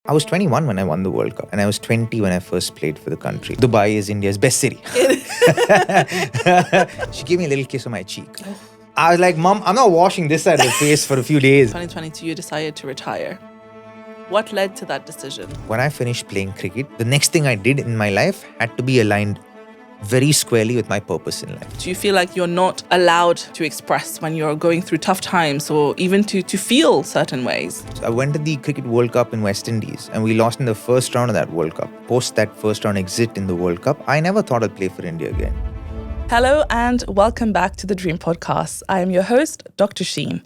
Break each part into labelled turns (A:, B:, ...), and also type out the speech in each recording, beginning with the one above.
A: I was 21 when I won the World Cup, and I was 20 when I first played for the country. Dubai is India's best city. She gave me a little kiss on my cheek. I was like, Mom, I'm not washing this side of the face for a few days.
B: 2022, you decided to retire. What led to that decision?
A: When I finished playing cricket, the next thing I did in my life had to be aligned very squarely with my purpose in life.
B: Do you feel like you're not allowed to express when you're going through tough times or even to feel certain ways?
A: So I went to the Cricket World Cup in West Indies and we lost in the first round of that World Cup. Post that first round exit in the World Cup, I never thought I'd play for India again.
B: Hello and welcome back to the Dream Podcast. I am your host, Dr. Sheen.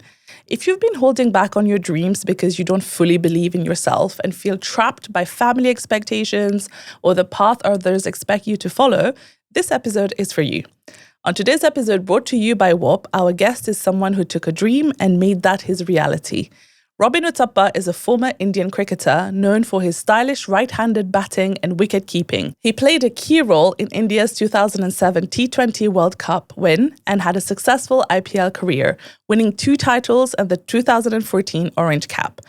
B: If you've been holding back on your dreams because you don't fully believe in yourself and feel trapped by family expectations or the path others expect you to follow, this episode is for you. On today's episode, brought to you by Whop, our guest is someone who took a dream and made that his reality. Robin Uthappa is a former Indian cricketer known for his stylish right-handed batting and wicket-keeping. He played a key role in India's 2007 T20 World Cup win and had a successful IPL career, winning 2 titles and the 2014 Orange Cap.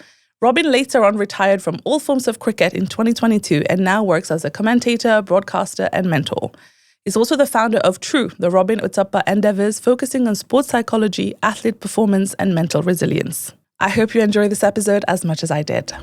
B: Robin later on retired from all forms of cricket in 2022 and now works as a commentator, broadcaster, and mentor. He's also the founder of True, the Robin Uthappa endeavors focusing on sports psychology, athlete performance, and mental resilience. I hope you enjoy this episode as much as I did.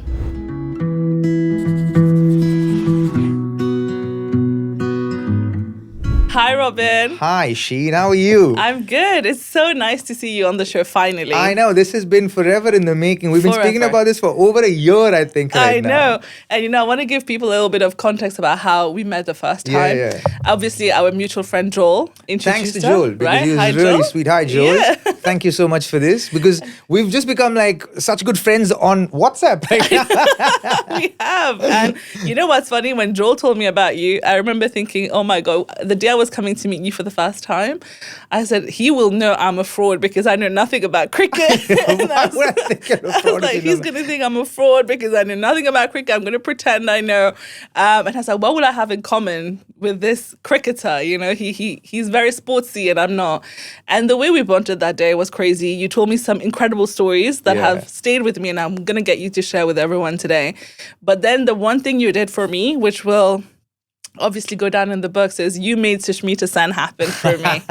B: Hi, Robin.
A: Hi, Sheen. How are you?
B: I'm good. It's so nice to see you on the show finally.
A: I know. This has been forever in the making. We've been speaking
B: Forever.
A: about this for over a year, I think.
B: I
A: right now.
B: know. And I want to give people a little bit of context about how we met the first time.
A: Yeah.
B: Obviously, our mutual friend Joel introduced
A: Thanks to
B: her,
A: Joel, because
B: right?
A: he was
B: Hi,
A: really
B: Joel.
A: sweet. Hi, Joel.
B: Yeah.
A: Thank you so much for this, because we've just become like such good friends on WhatsApp right now.
B: We have. And you know what's funny? When Joel told me about you, I remember thinking, oh my God, the day I was coming to meet you for the first time, I said, he will know I'm a fraud because I know nothing about cricket. And
A: Why would I think you're a
B: I was
A: fraud if
B: like,
A: you
B: he's
A: know
B: going to think I'm a fraud because I know nothing about cricket. I'm going to pretend I know. And I was like, what would I have in common with this cricketer? He's very sportsy and I'm not. And the way we bonded that day was crazy. You told me some incredible stories that
A: Yeah.
B: have stayed with me and I'm going to get you to share with everyone today. But then the one thing you did for me, which will obviously go down in the books, is you made Sushmita Sen happen for me.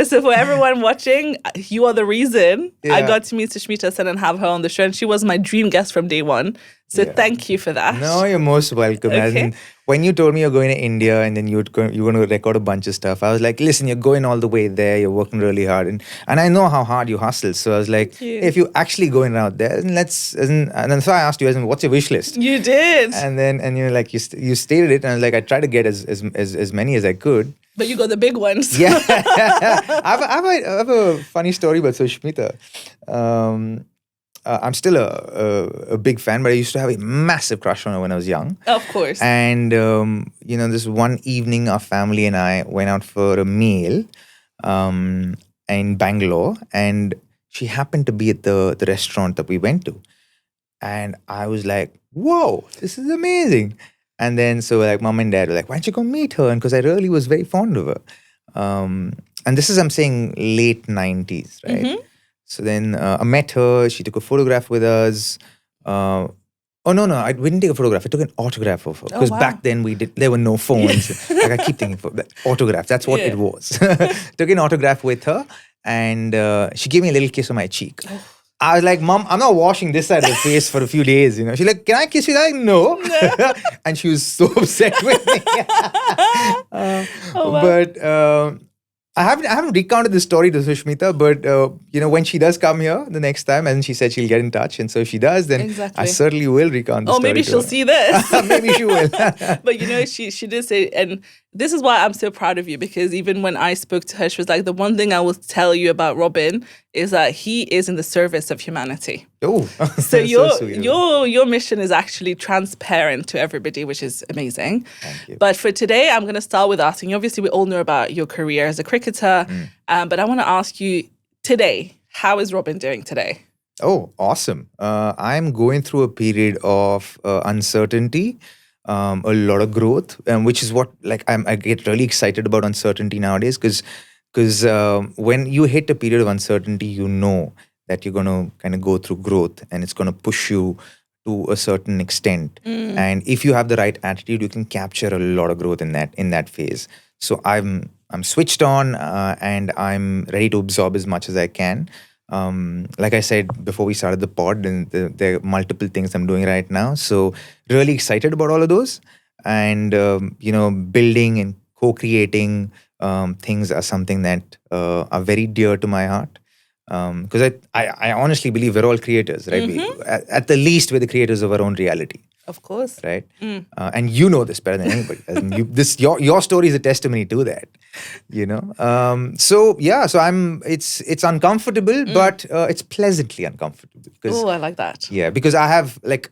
B: So for everyone watching, you are the reason I
A: Yeah.
B: got to meet Sushmita Sen and have her on the show. And she was my dream guest from day one. So
A: Yeah.
B: thank you for that.
A: No, you're most welcome. As
B: Okay.
A: in, when you told me you're going to India and then you're going to record a bunch of stuff, I was like, listen, you're going all the way there. You're working really hard. And I know how hard you hustle. So I was like,
B: you.
A: if you're actually going out there, then and then so I asked you, what's your wish list?
B: You did.
A: And you're like, you stated it. And I was like, I tried to get as many as I could.
B: But you got the big ones.
A: Yeah. I have a funny story about Sushmita. I'm still a big fan, but I used to have a massive crush on her when I was young.
B: Of course.
A: And, this one evening, our family and I went out for a meal in Bangalore. And she happened to be at the restaurant that we went to. And I was like, whoa, this is amazing. And then so like mom and dad were like, why don't you go meet her? And because I really was very fond of her. And this is, I'm saying, late 90s, right?
B: Mm-hmm.
A: So then I met her. She took a photograph with us. No, I didn't take a photograph. I took an autograph of her. Because
B: wow.
A: back then there were no phones. Like I keep thinking, autograph, that's what
B: Yeah.
A: it was. Took an autograph with her and she gave me a little kiss on my cheek. I was like, Mom, I'm not washing this side of the face for a few days. She's like, can I kiss you? I'm like, no. And she was so upset with me.
B: Oh, wow.
A: But I haven't recounted this story to Sushmita, but when she does come here the next time, and she said she'll get in touch, and so if she does, then
B: Exactly.
A: I certainly will recount the
B: Oh,
A: story.
B: maybe
A: to
B: she'll
A: her.
B: see this.
A: Maybe she will.
B: But she did say, and this is why I'm so proud of you, because even when I spoke to her, she was like, the one thing I will tell you about Robin is that he is in the service of humanity.
A: Oh,
B: So your
A: sweet.
B: your mission is actually transparent to everybody, which is amazing.
A: Thank you.
B: But for today, I'm going to start with asking you, obviously we all know about your career as a cricketer, but I want to ask you today, how is Robin doing today?
A: Oh, awesome. I'm going through a period of uncertainty, a lot of growth, which is what I get really excited about uncertainty nowadays because when you hit a period of uncertainty, you know that you're going to kind of go through growth and it's going to push you to a certain extent. And if you have the right attitude, you can capture a lot of growth in that phase. So I'm switched on, and I'm ready to absorb as much as I can. Like I said before we started the pod, and there are multiple things I'm doing right now. So really excited about all of those, and building and co-creating things are something that are very dear to my heart. Because I honestly believe we're all creators, right? At the least, we're the creators of our own reality.
B: Of course.
A: Right. And you know this better than anybody. And your story is a testimony to that. So it's uncomfortable, but it's pleasantly uncomfortable.
B: Oh, I like that.
A: Yeah, because I have, like,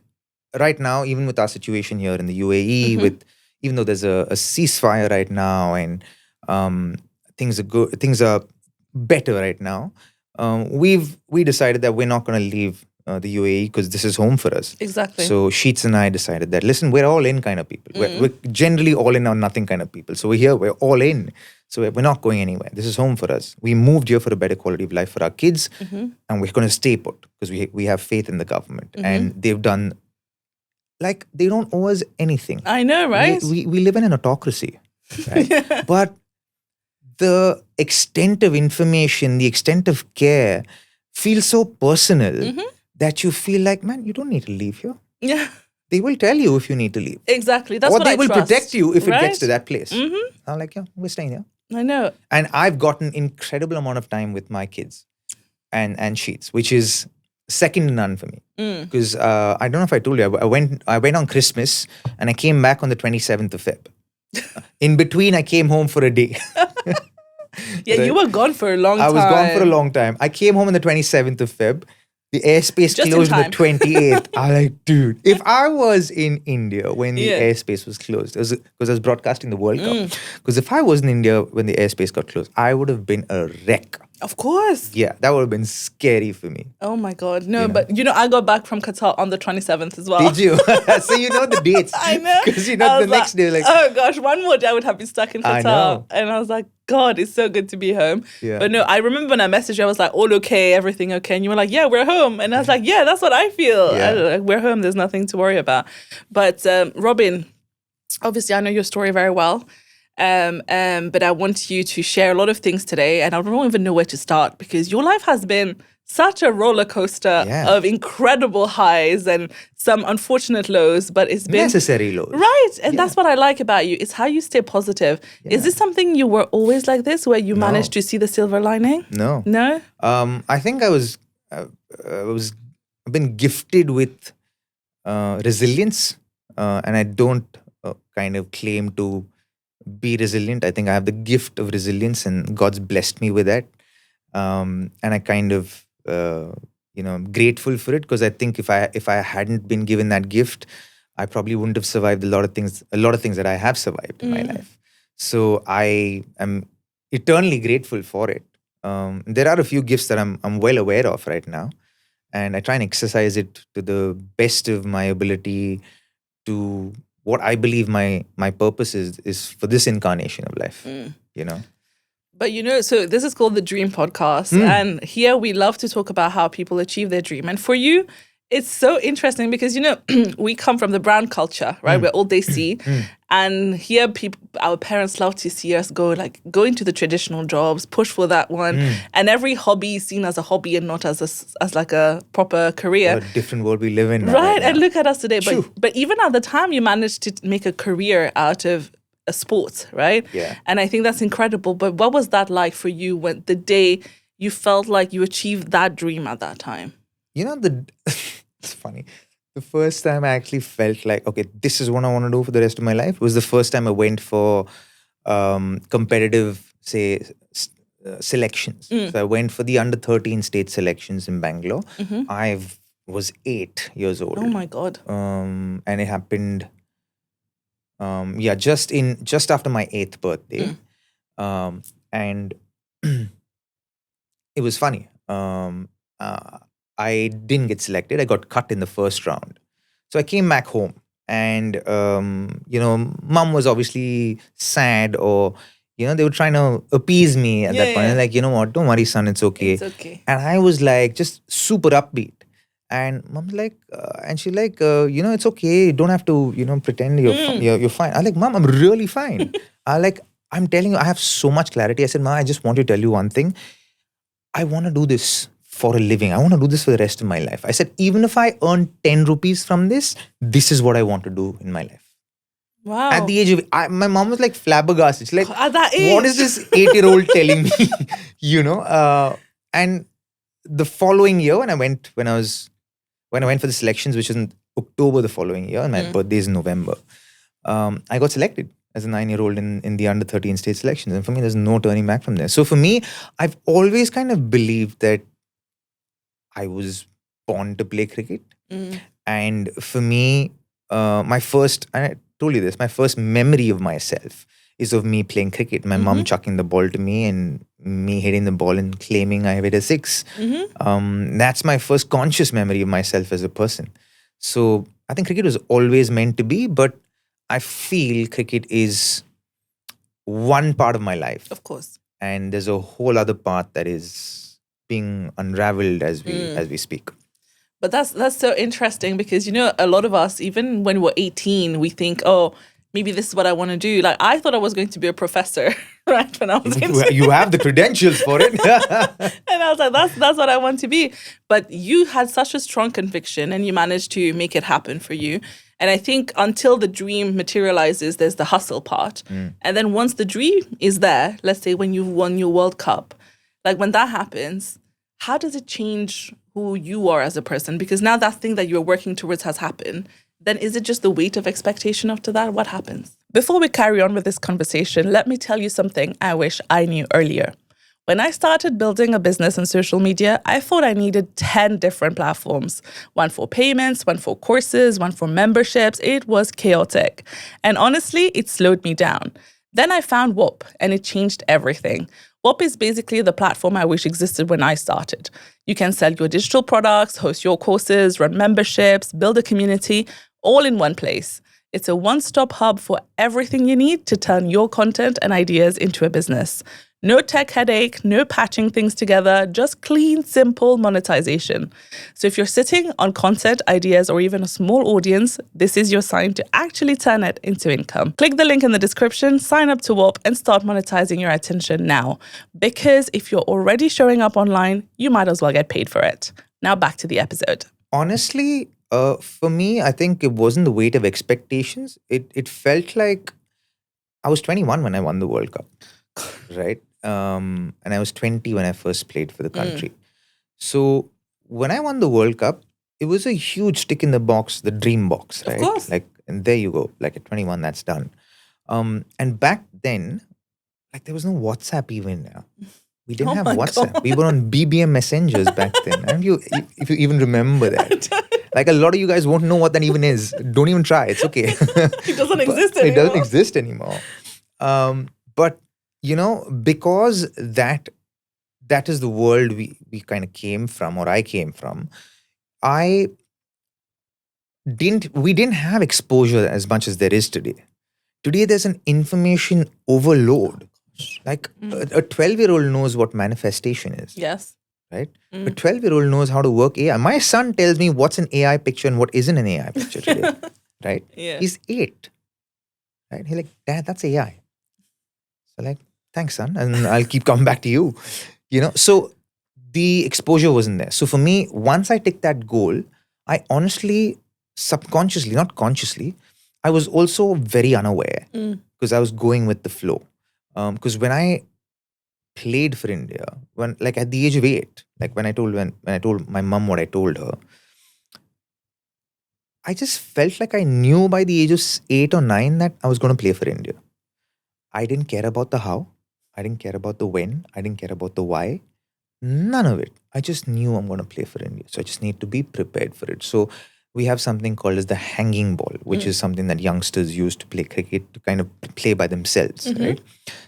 A: right now, even with our situation here in the UAE, even though there's a ceasefire right now, and things are good, things are better right now. We decided that we're not going to leave the UAE because this is home for us.
B: Exactly.
A: So Sheets and I decided that, listen, we're all in kind of people. We're generally all in or nothing kind of people. So we're here, we're all in. So we're not going anywhere. This is home for us. We moved here for a better quality of life for our kids, and we're going to stay put because we have faith in the government. And they've done, like, they don't owe us anything.
B: I know, right?
A: We live in an autocracy, right? But the extent of information, the extent of care feels so personal that you feel like, man, you don't need to leave here.
B: Yeah.
A: They will tell you if you need to leave.
B: Exactly. That's
A: or
B: what
A: they
B: I
A: will
B: trust,
A: protect you if
B: right?
A: it gets to that place. I'm like, yeah, we're staying here.
B: I know.
A: And I've gotten incredible amount of time with my kids and Sheets, which is second to none for me. Because I don't know if I told you, I went on Christmas and I came back on the 27th of Feb. In between, I came home for a day.
B: Yeah,
A: Right?
B: you were gone for a long time.
A: I was gone for a long time. I came home on the 27th of Feb. The airspace
B: Just in
A: closed on the
B: time.
A: 28th. I'm like, dude, if I was in India when the airspace was closed, because I was broadcasting the World Cup. Because if I was in India when the airspace got closed, I would have been a wreck.
B: Of course.
A: Yeah, that would have been scary for me.
B: Oh my God. No, but I got back from Qatar on the 27th as well.
A: Did you? So you know the dates.
B: I know.
A: Because
B: I
A: the
B: was
A: next day, like,
B: oh gosh, one more day I would have been stuck in Qatar.
A: I know.
B: And I was like, God, it's so good to be home.
A: Yeah.
B: But no, I remember when I messaged you, I was like, all okay, everything okay. And you were like, yeah, we're home. And I was like, yeah, that's what I feel.
A: Yeah.
B: Like, we're home. There's nothing to worry about. But Robin, obviously I know your story very well. But I want you to share a lot of things today, and I don't even know where to start because your life has been such a roller coaster of incredible highs and some unfortunate lows, but it's been
A: necessary lows.
B: Right. And that's what I like about you. It's how you stay positive. Is this something you were always like this, where you managed to see the silver lining?
A: No.
B: No?
A: I think I've been gifted with resilience, and I don't kind of claim to be resilient. I think I have the gift of resilience, and God's blessed me with that. And I kind of, I'm grateful for it, because I think if I hadn't been given that gift, I probably wouldn't have survived a lot of things that I have survived in my life. So I am eternally grateful for it. There are a few gifts that I'm well aware of right now, and I try and exercise it to the best of my ability to what I believe my purpose is for this incarnation of life,
B: But so this is called the Dream Podcast. And here we love to talk about how people achieve their dream. And for you, it's so interesting because, we come from the brand culture, right? We're all they see. And here our parents love to see us go into the traditional jobs, push for that one. And every hobby is seen as a hobby and not as like a proper career.
A: What a different world we live in now.
B: Right. And look at us today.
A: True.
B: But even at the time, you managed to make a career out of a sport, right?
A: Yeah.
B: And I think that's incredible. But what was that like for you when the day you felt like you achieved that dream at that time?
A: It's funny. The first time I actually felt like, okay, this is what I want to do for the rest of my life was the first time I went for competitive, say, selections. So I went for the under 13 state selections in Bangalore. I was 8 years old.
B: Oh my God.
A: And it happened, just after my 8th birthday. And it was funny. I didn't get selected. I got cut in the first round. So I came back home, and, mom was obviously sad, or, they were trying to appease me at that point. Like, you know what, don't worry, son, it's okay.
B: It's okay.
A: And I was like, just super upbeat. And mom's like, and she's like, it's okay. You don't have to, pretend you're fine. I'm like, Mom, I'm really fine. I'm telling you, I have so much clarity. I said, Mom, I just want to tell you one thing. I want to do this for a living. I want to do this for the rest of my life. I said, even if I earn 10 rupees from this is what I want to do in my life.
B: Wow.
A: At the age of, my mom was like flabbergasted. She's like,
B: At that age.
A: what is this 8-year-old telling me? And the following year when I went for the selections, which was in October the following year, and my birthday is in November, I got selected as a 9-year-old in the under 13 state selections. And for me, there's no turning back from there. So for me, I've always kind of believed that I was born to play cricket. And for me, my first memory of myself is of me playing cricket. My mom chucking the ball to me and me hitting the ball and claiming I hit a 6. That's my first conscious memory of myself as a person. So I think cricket was always meant to be, but I feel cricket is one part of my life.
B: Of course.
A: And there's a whole other part that is being unraveled as we speak.
B: But that's so interesting because, a lot of us, even when we're 18, we think, oh, maybe this is what I want to do. Like, I thought I was going to be a professor, right? When I was 18.
A: You have the credentials for it.
B: And I was like, that's what I want to be. But you had such a strong conviction and you managed to make it happen for you. And I think until the dream materializes, there's the hustle part. And then once the dream is there, let's say when you've won your World Cup, like when that happens, how does it change who you are as a person? Because now that thing that you're working towards has happened. Then is it just the weight of expectation after that? What happens? Before we carry on with this conversation, let me tell you something I wish I knew earlier. When I started building a business on social media, I thought I needed 10 different platforms. One for payments, one for courses, one for memberships. It was chaotic. And honestly, it slowed me down. Then I found Whop, and it changed everything. Whop is basically the platform I wish existed when I started. You can sell your digital products, host your courses, run memberships, build a community, all in one place. It's a one-stop hub for everything you need to turn your content and ideas into a business. No tech headache, no patching things together, just clean, simple monetization. So if you're sitting on content, ideas, or even a small audience, this is your sign to actually turn it into income. Click the link in the description, sign up to Whop, and start monetizing your attention now. Because if you're already showing up online, you might as well get paid for it. Now back to the episode.
A: Honestly, for me, I think it wasn't the weight of expectations. It felt like I was 21 when I won the World Cup, right? And I was 20 when I first played for the country. So when I won the World Cup, it was a huge tick in the box, the dream box, right?
B: Of course.
A: And there you go. Like at 21, that's done. And back then, there was no WhatsApp even. We didn't have WhatsApp. God. We were on BBM messengers back then. And if you even remember that. Like a lot of you guys won't know what that even is. Don't even try. It's okay.
B: It doesn't exist anymore.
A: It doesn't exist anymore. But, because that is the world we kind of came from, or I came from, we didn't have exposure as much as there is today. Today, there's an information overload. Like a 12-year-old knows what manifestation is.
B: Yes.
A: Right? A 12-year-old knows how to work AI. My son tells me what's an AI picture and what isn't an AI picture today. Right?
B: Yeah.
A: He's 8. Right? He's like, Dad, that's AI. So like, thanks, son. And I'll keep coming back to you. So the exposure wasn't there. So for me, once I took that goal, I honestly, subconsciously, not consciously, I was also very unaware because I was going with the flow. Because when I played for India, at the age of 8, when I told my mom what I told her, I just felt like I knew by the age of 8 or 9 that I was going to play for India. I didn't care about the how. I didn't care about the when. I didn't care about the why. None of it. I just knew I'm going to play for India. So I just need to be prepared for it. So we have something called as the hanging ball, which is something that youngsters use to play cricket, to kind of play by themselves, right?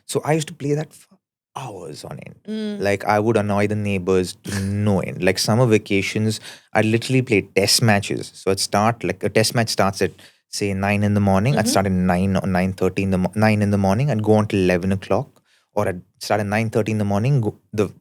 A: So I used to play that for hours on end. I would annoy the neighbors to no end. Summer vacations, I'd literally play test matches. So I'd start, a test match starts at, say, 9 in the morning. I'd start at 9 or 9:30 9 in the morning. I'd go on till 11 o'clock or I'd start at 9:30 in the morning.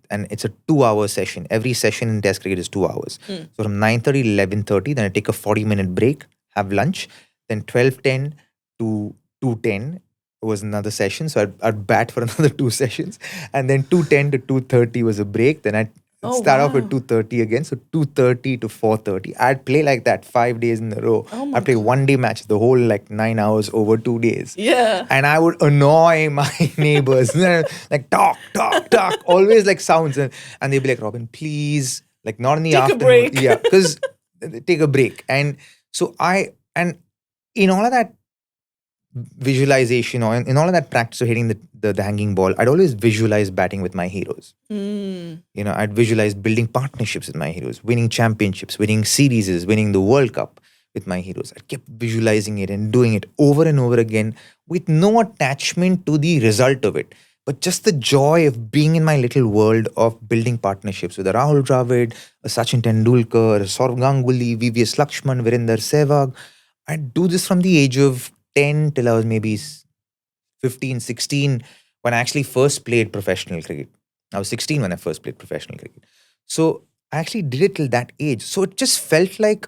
A: And it's a 2-hour session. Every session in Test cricket is 2 hours. So from 9:30 to 11:30, then I take a 40-minute break, have lunch. Then 12:10 to 2:10 was another session. So I'd bat for another 2 sessions. And then 2:10 to 2:30 was a break. Then I'd start off with 2:30 again. So 2:30 to 4:30. I'd play like that 5 days in a row. I'd play one-day matches, the whole like 9 hours over 2 days.
B: Yeah.
A: And I would annoy my neighbors. Like talk, always like sounds. And they'd be like, Robin, please, like not in the
B: Take a
A: afternoon.
B: break.
A: Yeah, because take a break. And so and in all of that visualization or in all of that practice of hitting the hanging ball, I'd always visualize batting with my heroes. I'd visualize building partnerships with my heroes, winning championships, winning series, winning the World Cup with my heroes. I kept visualizing it and doing it over and over again with no attachment to the result of it, but just the joy of being in my little world of building partnerships with a Rahul Dravid, a Sachin Tendulkar, a Saurav Ganguly, VVS Lakshman, Virender Sehwag. I'd do this from the age of 10 till I was maybe 15, 16 when I actually first played professional cricket. I was 16 when I first played professional cricket. So I actually did it till that age. So it just felt like,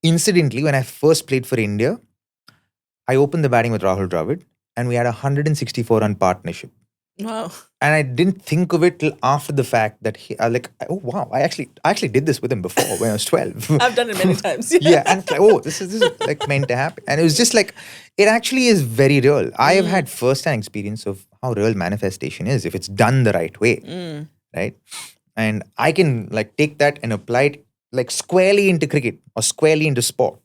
A: incidentally, when I first played for India, I opened the batting with Rahul Dravid and we had a 164-run partnership.
B: Wow.
A: And I didn't think of it till after the fact that oh wow, I actually did this with him before when I was 12.
B: I've done it many times.
A: Yeah, and it's like, oh, this is like meant to happen. And it was just like, it actually is very real. I have had first-hand experience of how real manifestation is if it's done the right way, right? And I can like take that and apply it like squarely into cricket or squarely into sport,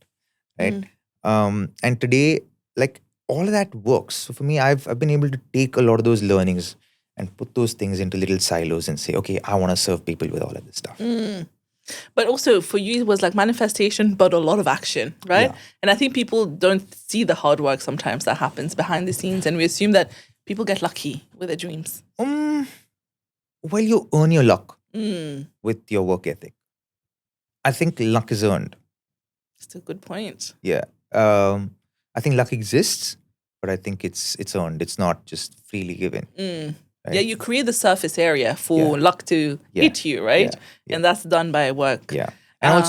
A: right? And today, like all of that works. So for me, I've been able to take a lot of those learnings and put those things into little silos and say, okay, I want to serve people with all of this stuff.
B: But also for you, it was like manifestation, but a lot of action, right?
A: Yeah.
B: And I think people don't see the hard work sometimes that happens behind the scenes. And we assume that people get lucky with their dreams.
A: Well, you earn your luck with your work ethic. I think luck is earned.
B: That's a good point.
A: Yeah. I think luck exists, but I think it's earned. It's not just freely given. Right?
B: Yeah, you create the surface area for luck to hit you, right?
A: Yeah.
B: And that's done by work.
A: Yeah. And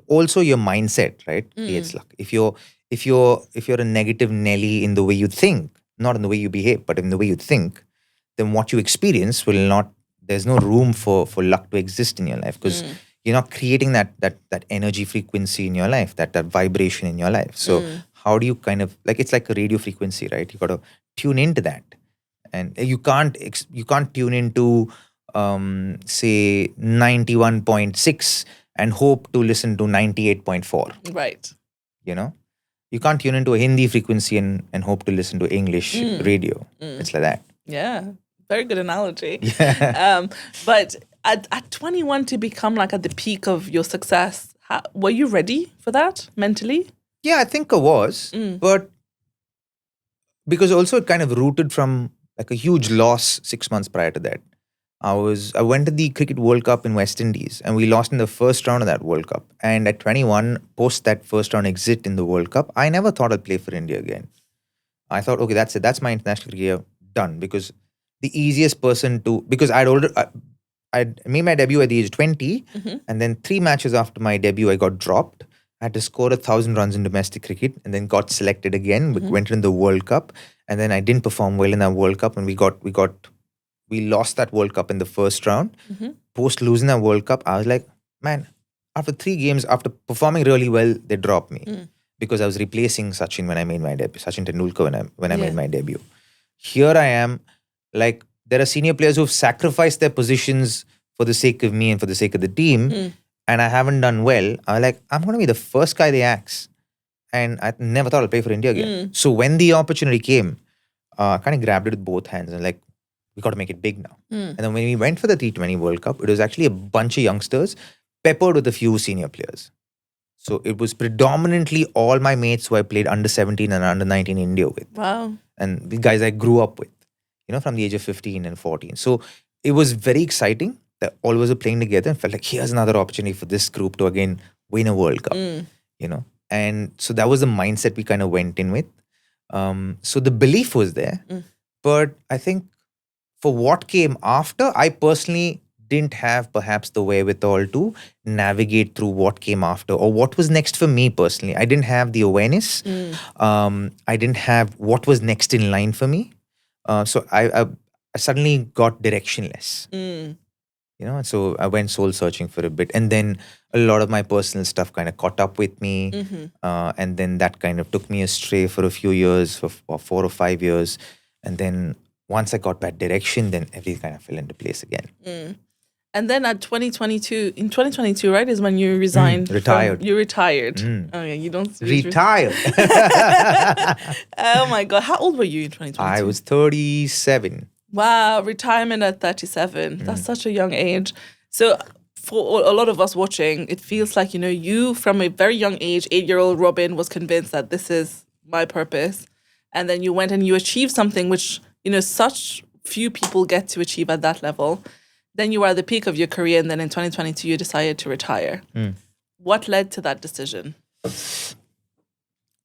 A: also your mindset, right? Creates luck. If you're a negative Nelly in the way you think, not in the way you behave, but in the way you think, then what you experience there's no room for luck to exist in your life because you're not creating that energy frequency in your life, that vibration in your life. So how do you kind of, like, it's like a radio frequency, right? You got to tune into that. And you can't tune into, say, 91.6 and hope to listen to 98.4.
B: Right.
A: You can't tune into a Hindi frequency and hope to listen to English radio. It's like that.
B: Yeah. Very good analogy.
A: Yeah.
B: But at 21 to become like at the peak of your success, were you ready for that mentally?
A: Yeah, I think I was. But because also it kind of rooted from like a huge loss 6 months prior to that. I went to the Cricket World Cup in West Indies and we lost in the first round of that World Cup. And at 21, post that first round exit in the World Cup, I never thought I'd play for India again. I thought, okay, that's it. That's my international career done. Because the easiest person because I'd made my debut at the age of 20 and then 3 matches after my debut, I got dropped. I had to score 1,000 runs in domestic cricket and then got selected again. We went in the World Cup and then I didn't perform well in that World Cup and we lost that World Cup in the first round. Post losing that World Cup, I was like, man, after 3 games, after performing really well, they dropped me because I was replacing Sachin when I made my debut, Sachin Tendulkar when I made my debut. Here I am, like there are senior players who've sacrificed their positions for the sake of me and for the sake of the team. And I haven't done well. I'm like, I'm going to be the first guy they axe. And I never thought I'd play for India again. So when the opportunity came, I kind of grabbed it with both hands and like, we got to make it big now. And then when we went for the T20 World Cup, it was actually a bunch of youngsters peppered with a few senior players. So it was predominantly all my mates who I played under 17 and under 19 India with.
B: Wow.
A: And the guys I grew up with, from the age of 15 and 14. So it was very exciting that all of us were playing together and felt like here's another opportunity for this group to again win a World Cup, And so that was the mindset we kind of went in with. So the belief was there. But I think For what came after, I personally didn't have perhaps the wherewithal to navigate through what came after or what was next for me personally. I didn't have the awareness. I didn't have what was next in line for me. So I suddenly got directionless. And so I went soul searching for a bit, and then a lot of my personal stuff kind of caught up with me, and then that kind of took me astray for a few years, for 4 or 5 years, and then once I got that direction, then everything kind of fell into place again.
B: And then at 2022, in 2022, right, is when you resigned.
A: Retired.
B: You retired. Oh yeah, you don't
A: Retired.
B: Oh my God, how old were you in 2022?
A: I was 37.
B: Wow, retirement at 37. That's such a young age. So for a lot of us watching, it feels like, you from a very young age, 8-year-old Robin was convinced that this is my purpose. And then you went and you achieved something which, such few people get to achieve at that level. Then you were at the peak of your career, and then in 2022, you decided to retire. What led to that decision?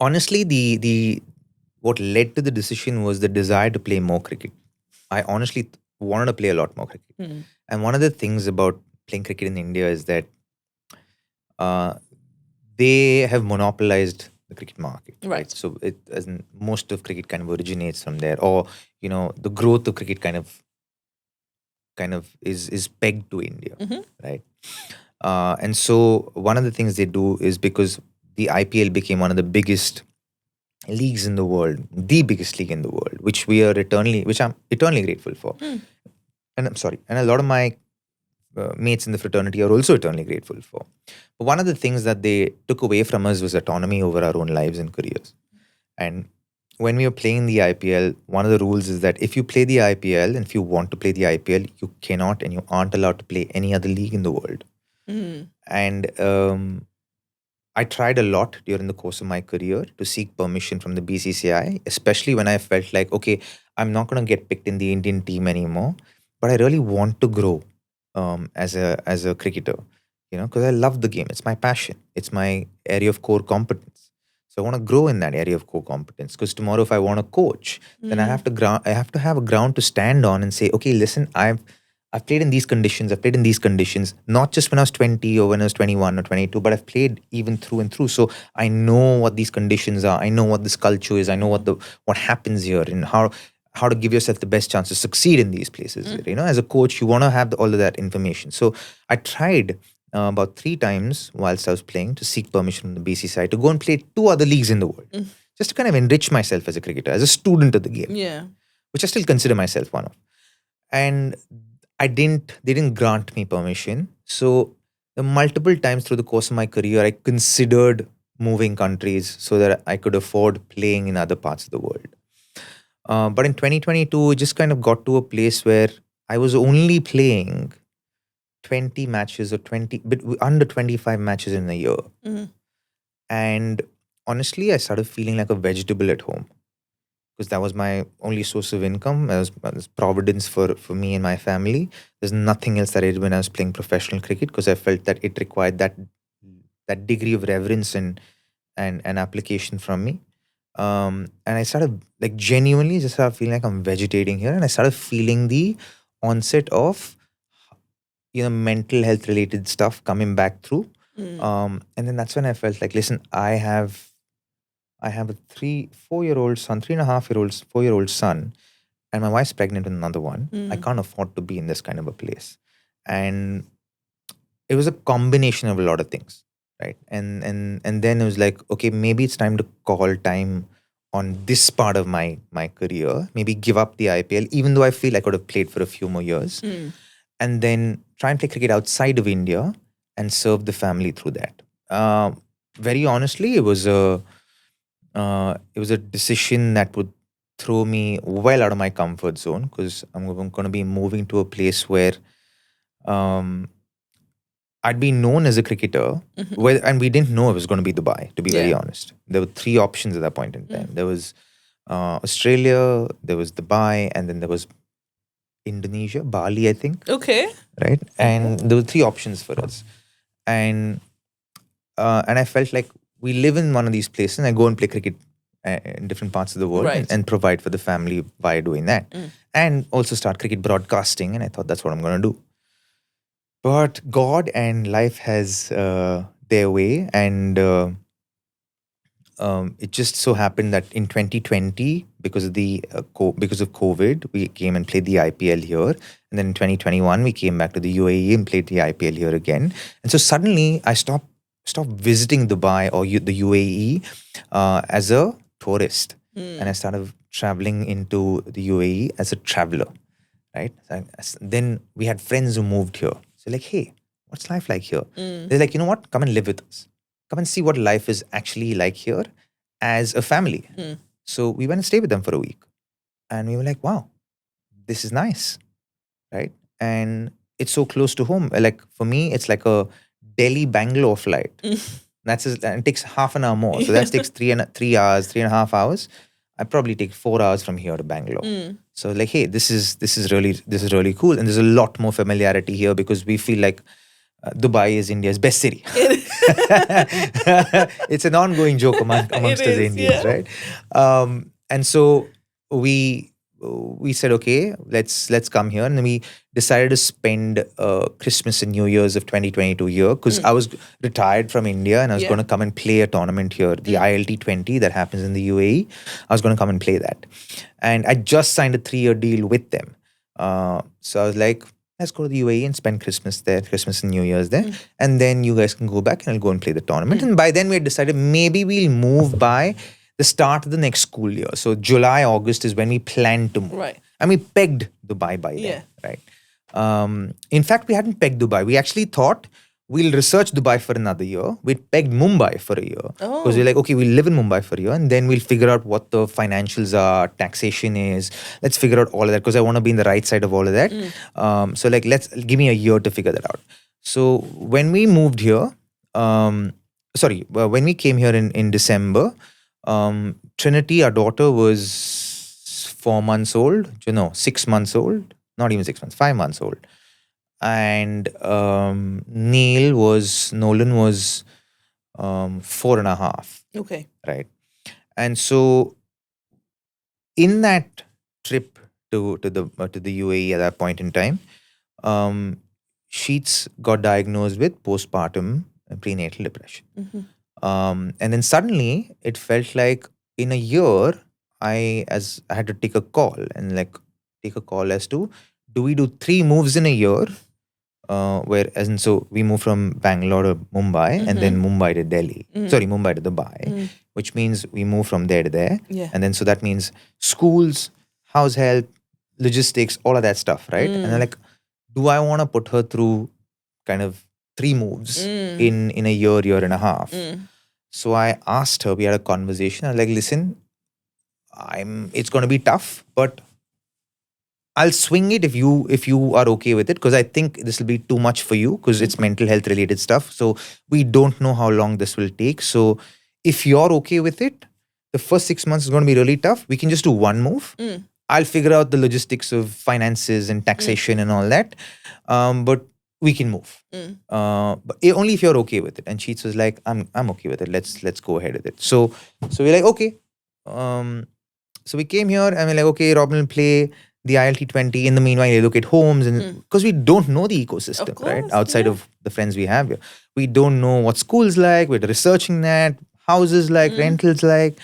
A: Honestly, the what led to the decision was the desire to play more cricket. I honestly wanted to play a lot more cricket. And one of the things about playing cricket in India is that they have monopolized the cricket market.
B: Right.
A: So most of cricket kind of originates from there, or the growth of cricket kind of is pegged to India, right? And so one of the things they do is, because the IPL became one of the biggest leagues in the world, the biggest league in the world, which I'm eternally grateful for. And I'm sorry, and a lot of my mates in the fraternity are also eternally grateful for. But one of the things that they took away from us was autonomy over our own lives and careers. And when we were playing the IPL, one of the rules is that if you play the IPL and if you want to play the IPL, you cannot and you aren't allowed to play any other league in the world. And I tried a lot during the course of my career to seek permission from the BCCI, especially when I felt like, okay, I'm not going to get picked in the Indian team anymore, but I really want to grow as a cricketer, because I love the game. It's my passion. It's my area of core competence. So I want to grow in that area of core competence, because tomorrow if I want to coach, then I have to have a ground to stand on and say, okay, listen, I've played in these conditions. I've played in these conditions, not just when I was 20 or when I was 21 or 22, but I've played even through and through. So I know what these conditions are. I know what this culture is. I know what happens here and how to give yourself the best chance to succeed in these places. As a coach, you want to have all of that information. So I tried about 3 times whilst I was playing to seek permission from the BCCI to go and play 2 other leagues in the world, just to kind of enrich myself as a cricketer, as a student of the game, which I still consider myself one of. And they didn't grant me permission. So the multiple times through the course of my career, I considered moving countries so that I could afford playing in other parts of the world. But in 2022, it just kind of got to a place where I was only playing 20 matches or under 25 matches in a year. And honestly, I started feeling like a vegetable at home, because that was my only source of income. It was providence for me and my family. There's nothing else that I did when I was playing professional cricket, because I felt that it required that degree of reverence and application from me. And I started genuinely just started feeling like I'm vegetating here, and I started feeling the onset of mental health related stuff coming back through. And then that's when I felt like, listen, I have a 4-year-old son, 4-year-old son, and my wife's pregnant with another one. I can't afford to be in this kind of a place. And it was a combination of a lot of things, right? And then it was like, okay, maybe it's time to call time on this part of my career. Maybe give up the IPL, even though I feel I could have played for a few more years. And then try and play cricket outside of India and serve the family through that. Very honestly, it was a decision that would throw me well out of my comfort zone, because I'm going to be moving to a place where I'd be known as a cricketer, and we didn't know it was going to be Dubai, to be very honest. There were 3 options at that point in time. There was Australia, there was Dubai, and then there was Indonesia, Bali, I think.
B: Okay.
A: Right? And there were 3 options for us. And I felt like we live in one of these places, and I go and play cricket in different parts of the world
B: Right.
A: and provide for the family by doing that. And also start cricket broadcasting. And I thought that's what I'm going to do. But God and life has their way. And it just so happened that in 2020, because of because of COVID, we came and played the IPL here. And then in 2021, we came back to the UAE and played the IPL here again. And so suddenly, I stopped visiting Dubai or the UAE as a tourist, and I started traveling into the UAE as a traveler. Right. Then we had friends who moved here. So like, hey, what's life like here? They're like, you know what? Come and live with us. Come and see what life is actually like here as a family. So we went and stayed with them for a week. And we were like, wow, this is nice. Right. And it's so close to home. Like for me, it's like a Delhi Bangalore flight. And it takes half an hour more. So that takes 3.5 hours. I probably take 4 hours from here to Bangalore. So like, hey, this is really cool. And there's a lot more familiarity here because we feel like Dubai is India's best city. It's an ongoing joke amongst us Indians, right? And so we said, okay, let's come here. And then we decided to spend Christmas and New Year's of 2022 here because I was retired from India and I was going to come and play a tournament here, the ILT 20 that happens in the UAE. I was going to come and play that. And I just signed a 3-year deal with them. So I was like, let's go to the UAE and spend Christmas there, Christmas and New Year's there. And then you guys can go back and I'll go and play the tournament. And by then we had decided maybe we'll move by the start of the next school year. So July, August is when we planned to move.
B: Right.
A: And we pegged Dubai by then, right? In fact, we hadn't pegged Dubai. We actually thought we'll research Dubai for another year. We pegged Mumbai for a year. Because we're like, okay, we'll live in Mumbai for a year and then we'll figure out what the financials are, taxation is. Let's figure out all of that because I want to be in the right side of all of that. So like, give me a year to figure that out. So when we moved here, when we came here in December, Trinity, our daughter, was 4 months old. 6 months old. Not even 6 months, 5 months old. And Nolan was 4.5.
B: Okay.
A: Right. And so in that trip to the UAE at that point in time, Sheets got diagnosed with postpartum prenatal depression. And then suddenly it felt like in a year, I had to take a call as to, do we do 3 moves in a year? So we moved from Bangalore to Mumbai and then Mumbai to Delhi. Mumbai to Dubai, which means we move from there to there.
B: Yeah.
A: And then so that means schools, house help, logistics, all of that stuff, right? And I'm like, do I want to put her through kind of 3 moves in a year and a half? So I asked her, we had a conversation. I was like, listen, it's going to be tough, but I'll swing it if you are okay with it, because I think this will be too much for you because it's mental health related stuff. So we don't know how long this will take. So if you're okay with it, the first 6 months is going to be really tough. We can just do 1 move. I'll figure out the logistics of finances and taxation and all that. But we can move. But only if you're okay with it. And Sheets was like, I'm okay with it. Let's go ahead with it. So we're like, okay. So we came here and we're like, okay, Robin will play the ILT 20. In the meanwhile, they look at homes, and because we don't know the ecosystem, right? Outside of the friends we have here. We don't know what school's like. We're researching that, houses like, rentals like,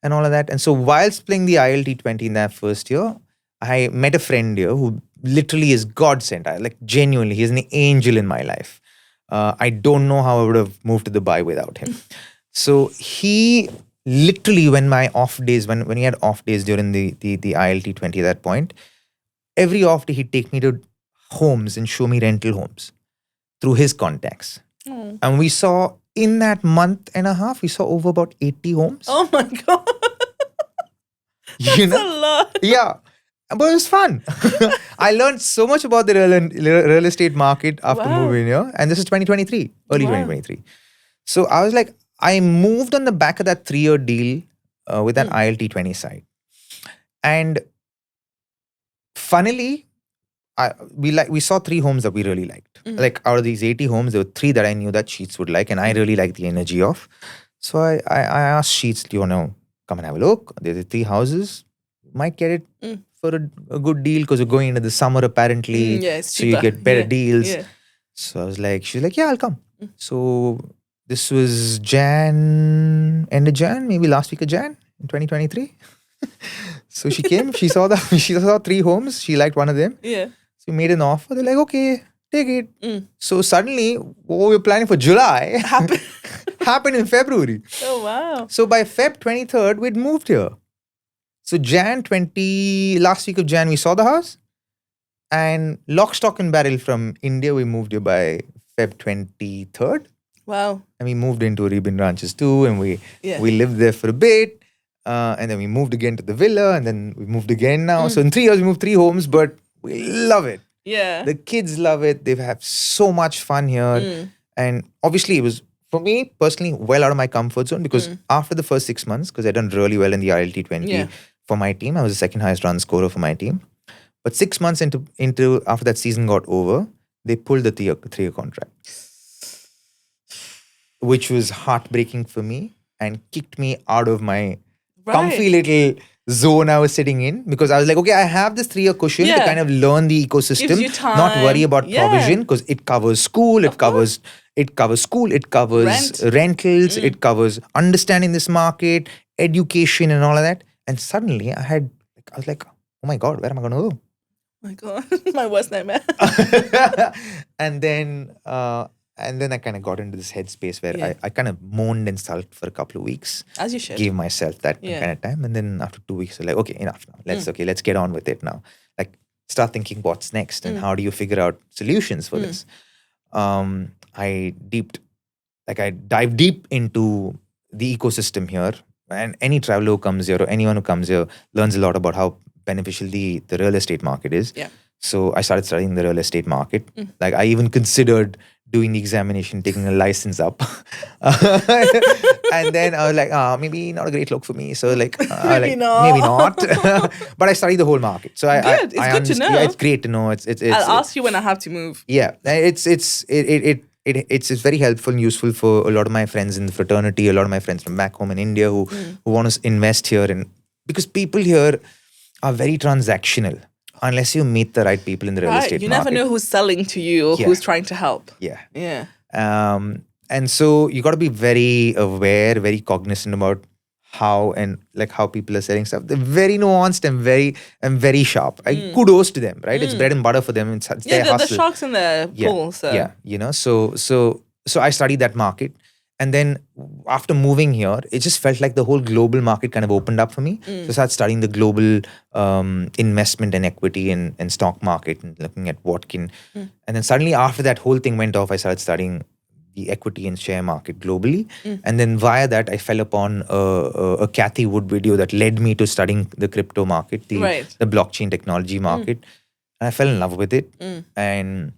A: and all of that. And so whilst playing the ILT 20 in that first year, I met a friend here who literally is God sent. Genuinely, he's an angel in my life. I don't know how I would have moved to Dubai without him. So he literally, when my off days, when he had off days during the ILT 20 at that point, every off day he'd take me to homes and show me rental homes through his contacts. And we saw, in that month and a half, we saw over about 80 homes.
B: Oh my God. That's a lot.
A: Yeah. But it was fun. I learned so much about the real estate market after moving here. And this is 2023, early 2023. So I was like, I moved on the back of that 3-year deal with an ILT 20 side. And funnily, we saw 3 homes that we really liked. Like out of these 80 homes, there were 3 that I knew that Sheets would like, and I really liked the energy of. So I asked Sheets, do you want to come and have a look. There's 3 houses. Might get it for a good deal because we're going into the summer apparently.
B: Yeah, it's
A: so you
B: cheaper.
A: get better
B: Yeah,
A: deals.
B: yeah.
A: So I was like, she's like, yeah, I'll come. So this was end of Jan, maybe last week of Jan in 2023. So she came, she saw 3 homes. She liked one of them.
B: Yeah.
A: So we made an offer. They're like, okay, take it. So suddenly, what we were planning for July happened in February.
B: Oh, wow.
A: So by Feb 23rd, we'd moved here. So last week of Jan, we saw the house. And lock, stock and barrel from India, we moved here by Feb 23rd.
B: Wow.
A: And we moved into Arabian Ranches too. And we lived there for a bit. And then we moved again to the villa. And then we moved again now. So in 3 years, we moved 3 homes. But we love it.
B: Yeah.
A: The kids love it. They have so much fun here. And obviously, it was, for me personally, well out of my comfort zone. Because after the first 6 months, because I'd done really well in the ILT20 for my team. I was the second highest run scorer for my team. But 6 months into after that season got over, they pulled the 3-year contract, which was heartbreaking for me and kicked me out of my comfy little zone I was sitting in, because I was like, okay, I have this 3-year cushion to kind of learn the ecosystem,
B: Gives you time.
A: not worry about provision, because it covers school, it covers school, it covers rentals, it covers understanding this market, education, and all of that. And suddenly I was like, oh my God, where am I going to go?
B: My God, my worst nightmare.
A: And then I kind of got into this headspace where I kind of moaned and sulked for a couple of weeks.
B: As you should.
A: Gave myself that kind of time. And then after 2 weeks, I was like, okay, enough now. Let's get on with it now. Like, start thinking what's next and how do you figure out solutions for this. I dive deep into the ecosystem here. And any traveler who comes here or anyone who comes here learns a lot about how beneficial the real estate market is.
B: Yeah.
A: So I started studying the real estate market. Like, I even considered doing the examination, taking a license up. And then I was like, maybe not a great look for me. So like, maybe not. But I studied the whole market. So
B: Good. It's good to know.
A: Yeah, it's great to know.
B: I'll ask you when I have to move.
A: Yeah, it's very helpful and useful for a lot of my friends in the fraternity, a lot of my friends from back home in India who want to invest here, and because people here are very transactional unless you meet the right people in the real estate
B: You
A: market.
B: never know who's selling to you or who's trying to help.
A: Yeah. And so you got to be very aware, very cognizant about how people are selling stuff. They're very nuanced and very sharp. Kudos to them, right? It's bread and butter for them. It's their hustle.
B: The sharks in the pool. So.
A: Yeah, so I studied that market. And then after moving here, it just felt like the whole global market kind of opened up for me. So I started studying the global investment and equity and stock market and looking at what can. And then suddenly after that whole thing went off, I started studying the equity and share market globally. And then via that, I fell upon a Cathy Wood video that led me to studying the crypto market, the blockchain technology market. And I fell in love with it and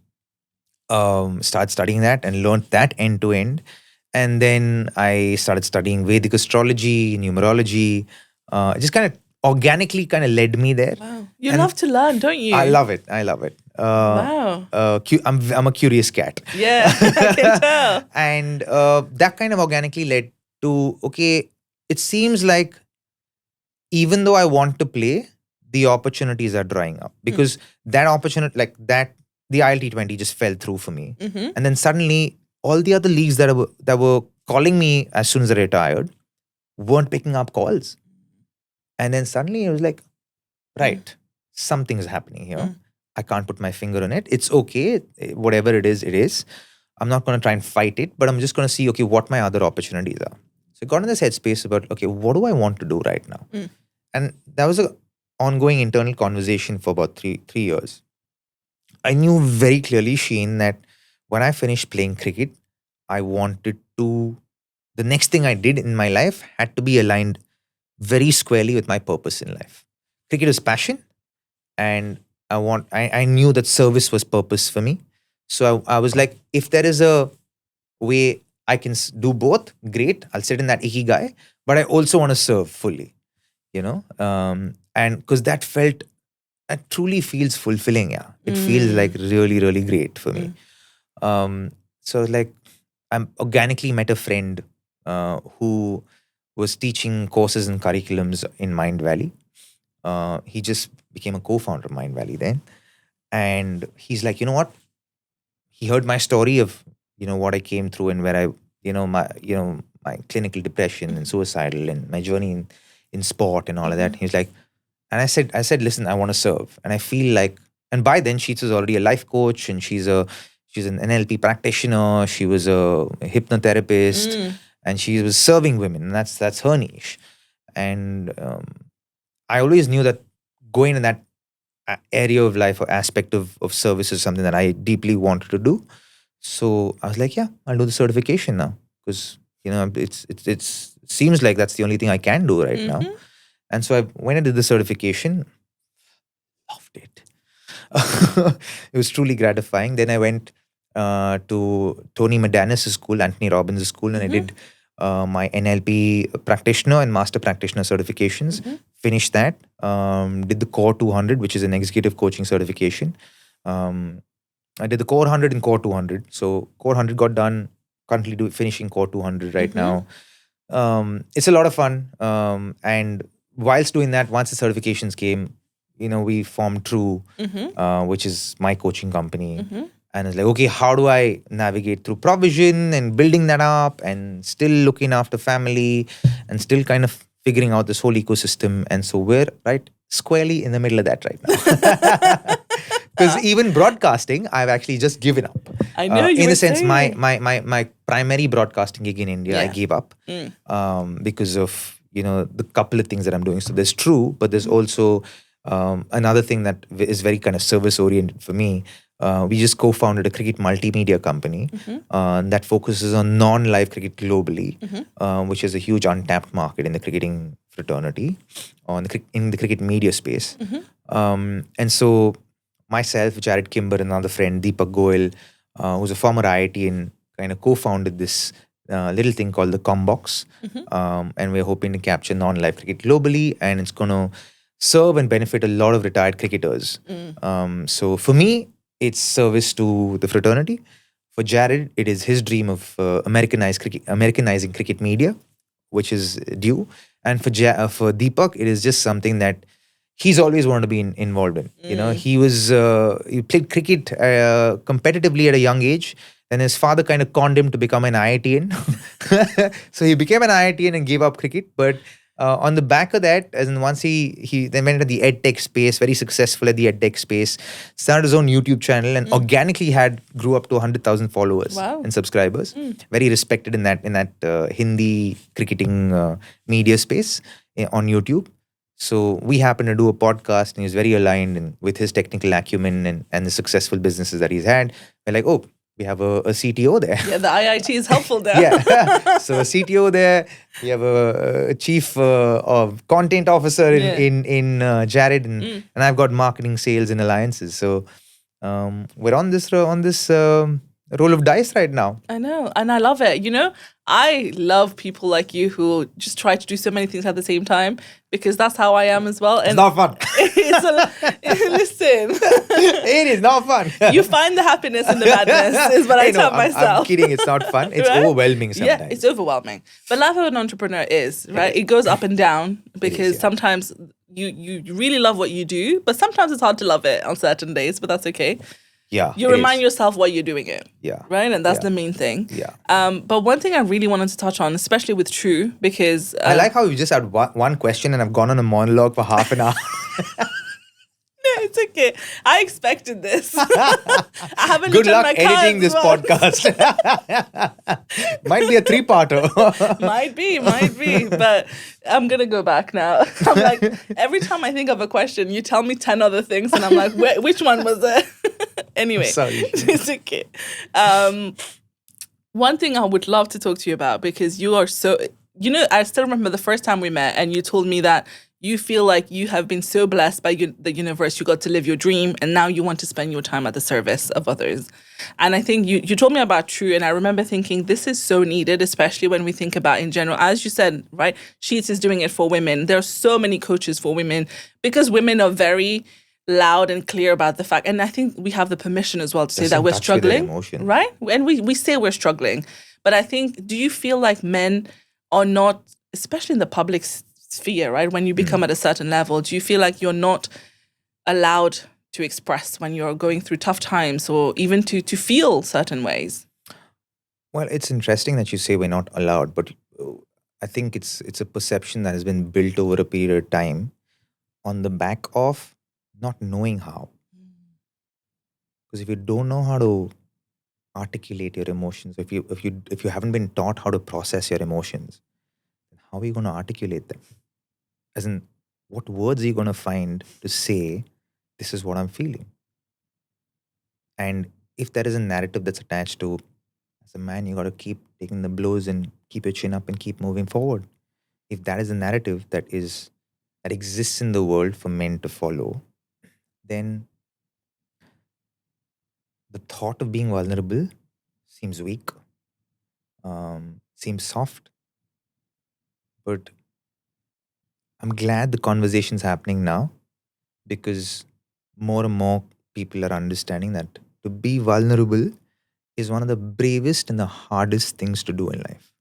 A: started studying that and learned that end to end. And then I started studying Vedic astrology, numerology. It just kind of organically kind of led me there.
B: Wow. You love to learn, don't you?
A: I love it.
B: Wow.
A: I'm a curious cat.
B: Yeah, I can tell.
A: And that kind of organically led to, okay, it seems like even though I want to play, the opportunities are drying up. Because that opportunity, the ILT20 just fell through for me. And then suddenly, all the other leagues that were calling me as soon as I retired weren't picking up calls. And then suddenly I was like, right, something's happening here. I can't put my finger on it. It's okay. Whatever it is, it is. I'm not going to try and fight it, but I'm just going to see, okay, what my other opportunities are. So I got in this headspace about, okay, what do I want to do right now? And that was an ongoing internal conversation for about three years. I knew very clearly, Sheen, that when I finished playing cricket, I wanted to, the next thing I did in my life had to be aligned very squarely with my purpose in life. Cricket is passion, and I knew that service was purpose for me. So I was like, if there is a way I can do both, great. I'll sit in that ikigai, but I also want to serve fully, and because that truly feels fulfilling. Yeah, it feels like really, really great for me. So like, I organically met a friend who was teaching courses and curriculums in Mind Valley. He just became a co-founder of Mind Valley then. And he's like, you know what? He heard my story of, what I came through and where I, my clinical depression and suicidal and my journey in sport and all of that. He's like, and I said, listen, I want to serve. And I feel like, and by then Sheets was already a life coach, and she's an NLP practitioner. She was a hypnotherapist, and she was serving women, and that's her niche. And I always knew that going in that area of life or aspect of service is something that I deeply wanted to do. So I was like, yeah, I'll do the certification now, because it seems like that's the only thing I can do right now. And so I went and did the certification. Loved it. It was truly gratifying. Then I went to Tony Madanis' school, Anthony Robbins' school, and I did my NLP practitioner and master practitioner certifications. Finished that. Did the Core 200, which is an executive coaching certification. I did the Core 100 and Core 200. So Core 100 got done. Currently finishing Core 200 right now. It's a lot of fun. And whilst doing that, once the certifications came, we formed True, which is my coaching company. And it's like, okay, how do I navigate through provision and building that up and still looking after family and still kind of figuring out this whole ecosystem? And so we're right squarely in the middle of that right now. Because even broadcasting, I've actually just given up.
B: I know you
A: in
B: were
A: a sense,
B: saying.
A: my primary broadcasting gig in India, I
B: Yeah.
A: gave up because of the couple of things that I'm doing. So there's True, but there's also another thing that is very kind of service oriented for me. We just co-founded a cricket multimedia company that focuses on non-live cricket globally, which is a huge untapped market in the cricketing fraternity, in the cricket media space. And so myself, Jared Kimber, and another friend, Deepak Goyal, who's a former IITian, kind of co-founded this little thing called the Combox. And we're hoping to capture non-live cricket globally, and it's going to serve and benefit a lot of retired cricketers. So for me, it's service to the fraternity. For Jared, it is his dream of Americanizing cricket media, which is due. And for Deepak, it is just something that he's always wanted to be involved in. He played cricket competitively at a young age. And his father kind of conned him to become an IITian. So he became an IITian and gave up cricket. But on the back of that, as in once he then went into the edtech space, very successful at the edtech space, started his own YouTube channel, and organically grew up to 100,000 followers and subscribers. Very respected in that Hindi cricketing media space on YouTube. So we happened to do a podcast, and he was very aligned with his technical acumen and the successful businesses that he's had. We're like, oh, we have a CTO there.
B: Yeah, the IIT is helpful there.
A: Yeah. So a CTO there. We have a chief of content officer in Jared, and I've got marketing, sales, and alliances. So we're on this roll of dice right now.
B: I know, and I love it. I love people like you who just try to do so many things at the same time, because that's how I am as well. And
A: it's not fun.
B: Listen,
A: it is not fun.
B: You find the happiness in the madness, is what I tell myself.
A: I'm kidding. It's not fun. It's
B: Right?
A: overwhelming sometimes.
B: Yeah, it's overwhelming. But life of an entrepreneur is, right? It goes up and down, because sometimes you really love what you do, but sometimes it's hard to love it on certain days, but that's okay.
A: Yeah.
B: You remind yourself why you're doing it.
A: Yeah.
B: Right? And that's the main thing.
A: Yeah.
B: But one thing I really wanted to touch on, especially with True, because
A: I like how we just had one question and I've gone on a monologue for half an hour.
B: It's okay. I expected this. I haven't
A: Good
B: looked
A: luck
B: at my cards
A: editing this
B: once.
A: podcast. Might be a 3-parter.
B: Might be. But I'm going to go back now. I'm like, every time I think of a question, you tell me 10 other things, and I'm like, which one was it? Anyway,
A: Sorry.
B: It's okay. One thing I would love to talk to you about, because you are so, I still remember the first time we met, and you told me that you feel like you have been so blessed by the universe. You got to live your dream, and now you want to spend your time at the service of others. And I think you told me about True, and I remember thinking this is so needed, especially when we think about in general. As you said, right, Sheets is doing it for women. There are so many coaches for women, because women are very loud and clear about the fact. And I think we have the permission as well to say that we're struggling, right? And we say we're struggling. But I think, do you feel like men are not especially in the public sphere, right? When you become at a certain level, do you feel like you're not allowed to express when you're going through tough times or even to feel certain ways?
A: Well, it's interesting that you say we're not allowed, but I think it's a perception that has been built over a period of time on the back of not knowing how. Because if you don't know how to articulate your emotions, if you haven't been taught how to process your emotions, then how are you going to articulate them? As in, what words are you going to find to say, this is what I'm feeling? And if there is a narrative that's attached to, as a man, you got to keep taking the blows and keep your chin up and keep moving forward. If that is a narrative that exists in the world for men to follow, then the thought of being vulnerable seems weak, seems soft. But I'm glad the conversation's happening now, because more and more people are understanding that to be vulnerable is one of the bravest and the hardest things to do in life.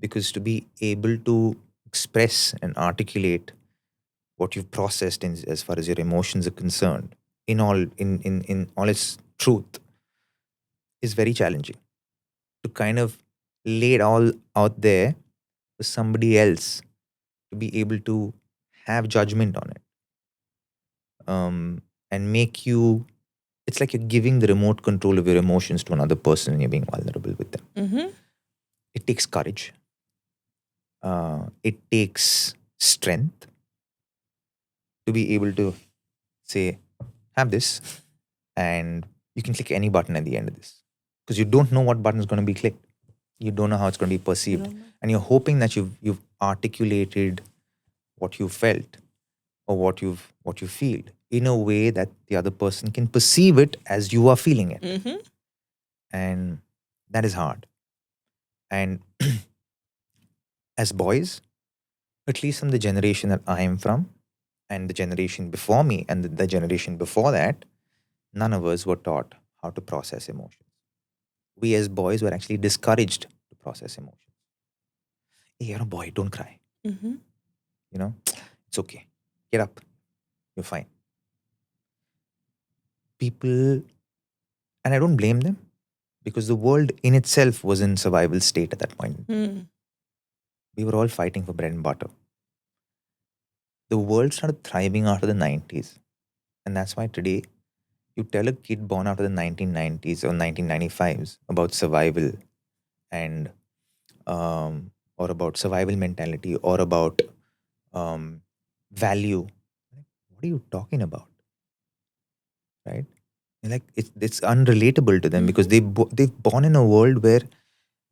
A: Because to be able to express and articulate what you've processed in, as far as your emotions are concerned, in all its truth, is very challenging. To kind of lay it all out there for somebody else to be able to have judgment on it, and make you, it's like you're giving the remote control of your emotions to another person and you're being vulnerable with them.
B: Mm-hmm.
A: It takes courage. It takes strength to be able to say, have this, and you can click any button at the end of this, because you don't know what button is going to be clicked. You don't know how it's going to be perceived, and you're hoping that you've articulated what you felt, or what you feel, in a way that the other person can perceive it as you are feeling it.
B: Mm-hmm.
A: And that is hard. And as boys, at least from the generation that I am from, and the generation before me, and the generation before that, none of us were taught how to process emotions. We as boys were actually discouraged to process emotions. Hey, you're a boy, don't cry.
B: Mm-hmm.
A: It's okay. Get up. You're fine. People, and I don't blame them, because the world in itself was in survival state at that point.
B: Mm.
A: We were all fighting for bread and butter. The world started thriving after the 90s. And that's why today, you tell a kid born after the 1990s or 1995s about survival, and or about survival mentality, or about value. What are you talking about? Right? And like it's unrelatable to them, because they've born in a world where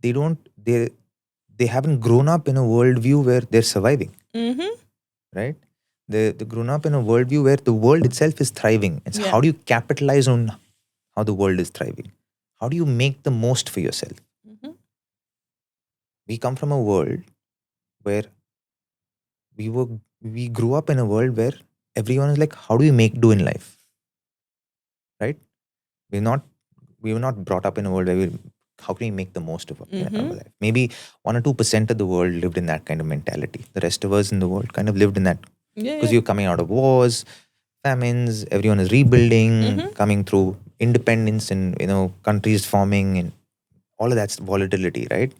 A: they haven't grown up in a worldview where they're surviving.
B: Mm-hmm.
A: Right? They grown up in a worldview where the world itself is thriving. And so
B: Yeah.
A: how do you capitalize on how the world is thriving? How do you make the most for yourself?
B: Mm-hmm.
A: We come from a world where we grew up in a world where everyone is like, how do you make do in life? Right? We're not we were not brought up in a world where how can we make the most of our life? Maybe 1 or 2% of the world lived in that kind of mentality. The rest of us in the world kind of lived in that, because you're coming out of wars, famines, everyone is rebuilding, coming through independence, and countries forming, and all of that's volatility, right?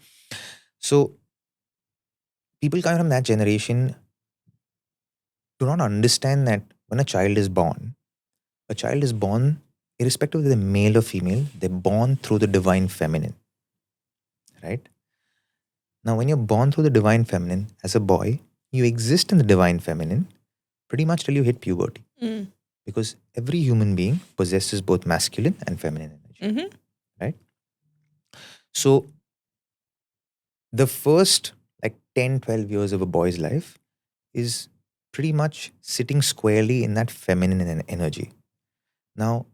A: So people coming from that generation do not understand that when a child is born irrespective of they're male or female, they're born through the divine feminine, right? Now, when you're born through the divine feminine as a boy, you exist in the divine feminine pretty much till you hit puberty. Because every human being possesses both masculine and feminine energy, right? So, the first like 10, 12 years of a boy's life is pretty much sitting squarely in that feminine energy. Now,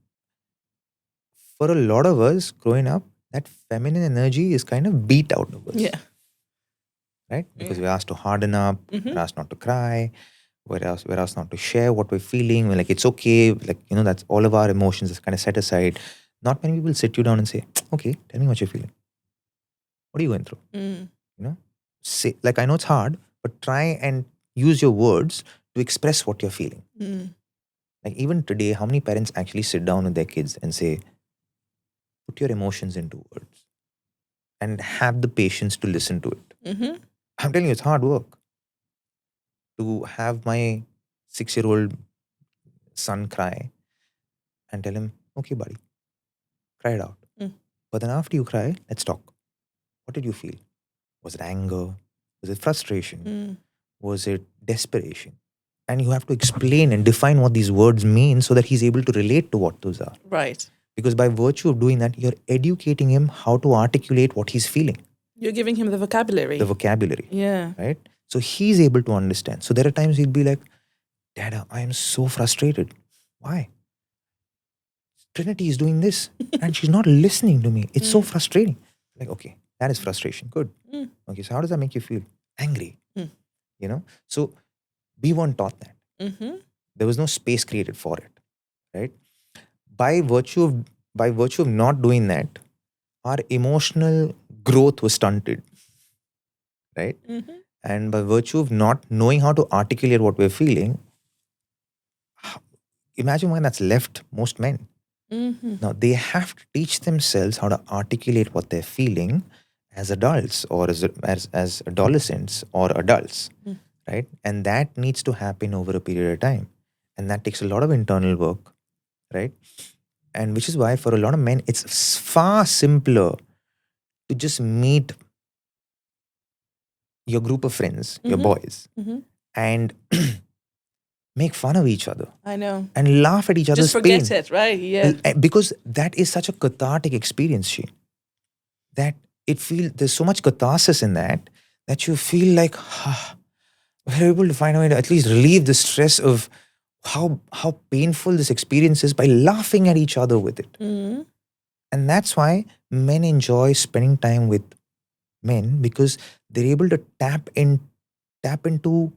A: for a lot of us growing up, that feminine energy is kind of beat out of us.
B: Yeah.
A: Right? Because we're asked to harden up, we're asked not to cry, we're asked not to share what we're feeling. We're like, it's okay. Like, that's all of our emotions is kind of set aside. Not many people sit you down and say, okay, tell me what you're feeling. What are you going through? You know? say, like, I know it's hard, but try and use your words to express what you're feeling. Like, even today, how many parents actually sit down with their kids and say, put your emotions into words and have the patience to listen to it? I'm telling you, it's hard work to have my 6-year-old son cry and tell him, okay, buddy, cry it out. But then after you cry, let's talk. What did you feel? Was it anger? Was it frustration? Was it desperation? And you have to explain and define what these words mean so that he's able to relate to what those are.
B: Right.
A: Because by virtue of doing that, you're educating him how to articulate what he's feeling.
B: You're giving him the vocabulary.
A: The vocabulary.
B: Yeah.
A: Right? So he's able to understand. So there are times he'll be like, Dad, I am so frustrated. Why? Trinity is doing this and she's not listening to me. It's so frustrating. Like, okay, that is frustration. Good. Okay, so how does that make you feel? Angry. You know? So we weren't taught that. There was no space created for it. Right? By virtue of not doing that, our emotional growth was stunted. Right? And by virtue of not knowing how to articulate what we're feeling, imagine when that's left most men. Now, they have to teach themselves how to articulate what they're feeling as adults or as adolescents or adults, right? And that needs to happen over a period of time. And that takes a lot of internal work, right? And which is why for a lot of men, it's far simpler to just meet your group of friends, your boys, and make fun of each other.
B: I know.
A: And laugh at each other's pain.
B: Just forget it, right? Yeah.
A: Because that is such a cathartic experience, Sheen. That there's so much catharsis in that you feel like we're able to find a way to at least relieve the stress of how painful this experience is by laughing at each other with it. And that's why men enjoy spending time with men, because they're able to tap into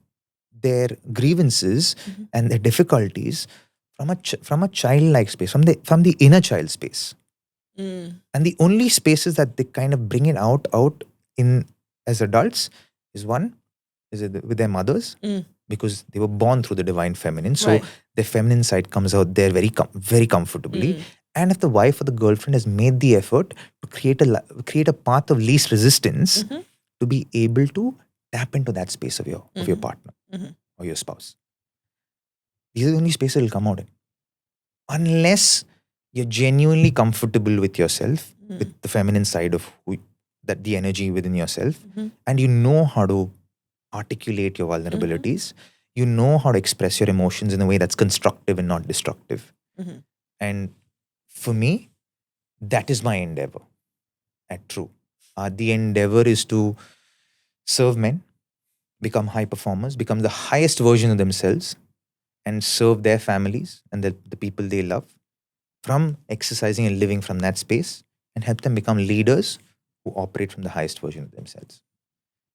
A: their grievances and their difficulties from a childlike space, from the inner child space. And the only spaces that they kind of bring it out in as adults is with their mothers, because they were born through the divine feminine. So their feminine side comes out there very comfortably. And if the wife or the girlfriend has made the effort to create a path of least resistance to be able to tap into that space of your partner or your spouse. These are the only spaces it will come out in. Unless you're genuinely comfortable with yourself, with the feminine side of the energy within yourself, and you know how to articulate your vulnerabilities, you know how to express your emotions in a way that's constructive and not destructive. And for me, that is my endeavor at True. The endeavor is to serve men, become high performers, become the highest version of themselves, and serve their families and the people they love, from exercising and living from that space, and help them become leaders who operate from the highest version of themselves.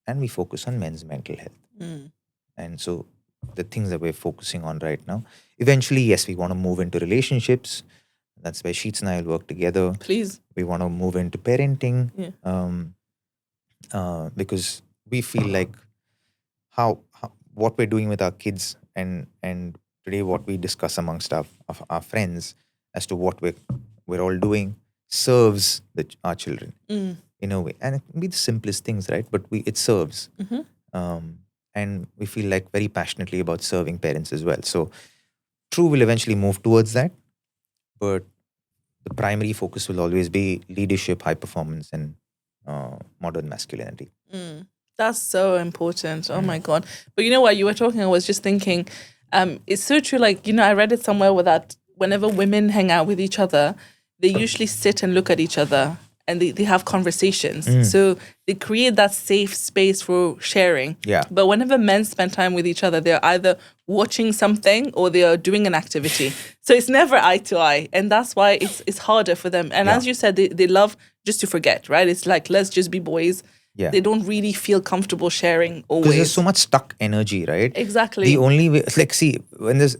A: And we focus on men's mental health. And so the things that we're focusing on right now, eventually, yes, we want to move into relationships. That's where Sheets and I will work together.
B: Please.
A: We want to move into parenting, because we feel like how what we're doing with our kids and today what we discuss amongst our friends as to what we're all doing serves our children in a way. And it can be the simplest things, right? But it serves. And we feel like very passionately about serving parents as well. So True will eventually move towards that. But the primary focus will always be leadership, high performance, and modern masculinity.
B: That's so important. Oh my God. But you know what? You were talking, I was just thinking, it's so true. Like, I read it somewhere that whenever women hang out with each other, they usually sit and look at each other and they have conversations. So they create that safe space for sharing.
A: Yeah.
B: But whenever men spend time with each other, they're either watching something or they are doing an activity. So it's never eye to eye. And that's why it's harder for them. And as you said, they love just to forget, right? It's like, let's just be boys.
A: Yeah.
B: They don't really feel comfortable sharing always.
A: Because there's so much stuck energy, right?
B: Exactly.
A: The only way, like, see, when there's,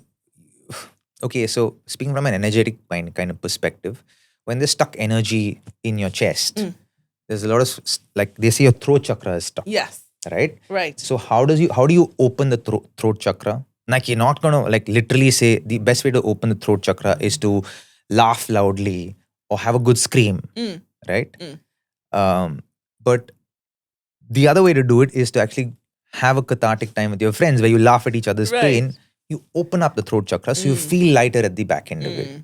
A: okay, so speaking from an energetic kind of perspective, when there's stuck energy in your chest, there's a lot of, like, they say your throat chakra is stuck.
B: Yes.
A: right?
B: Right.
A: So how do you open the throat chakra? Like, you're not gonna like literally say the best way to open the throat chakra is to laugh loudly or have a good scream, right? Um, but the other way to do it is to actually have a cathartic time with your friends where you laugh at each other's
B: Right.
A: pain. You open up the throat chakra so you feel lighter at the back end of it.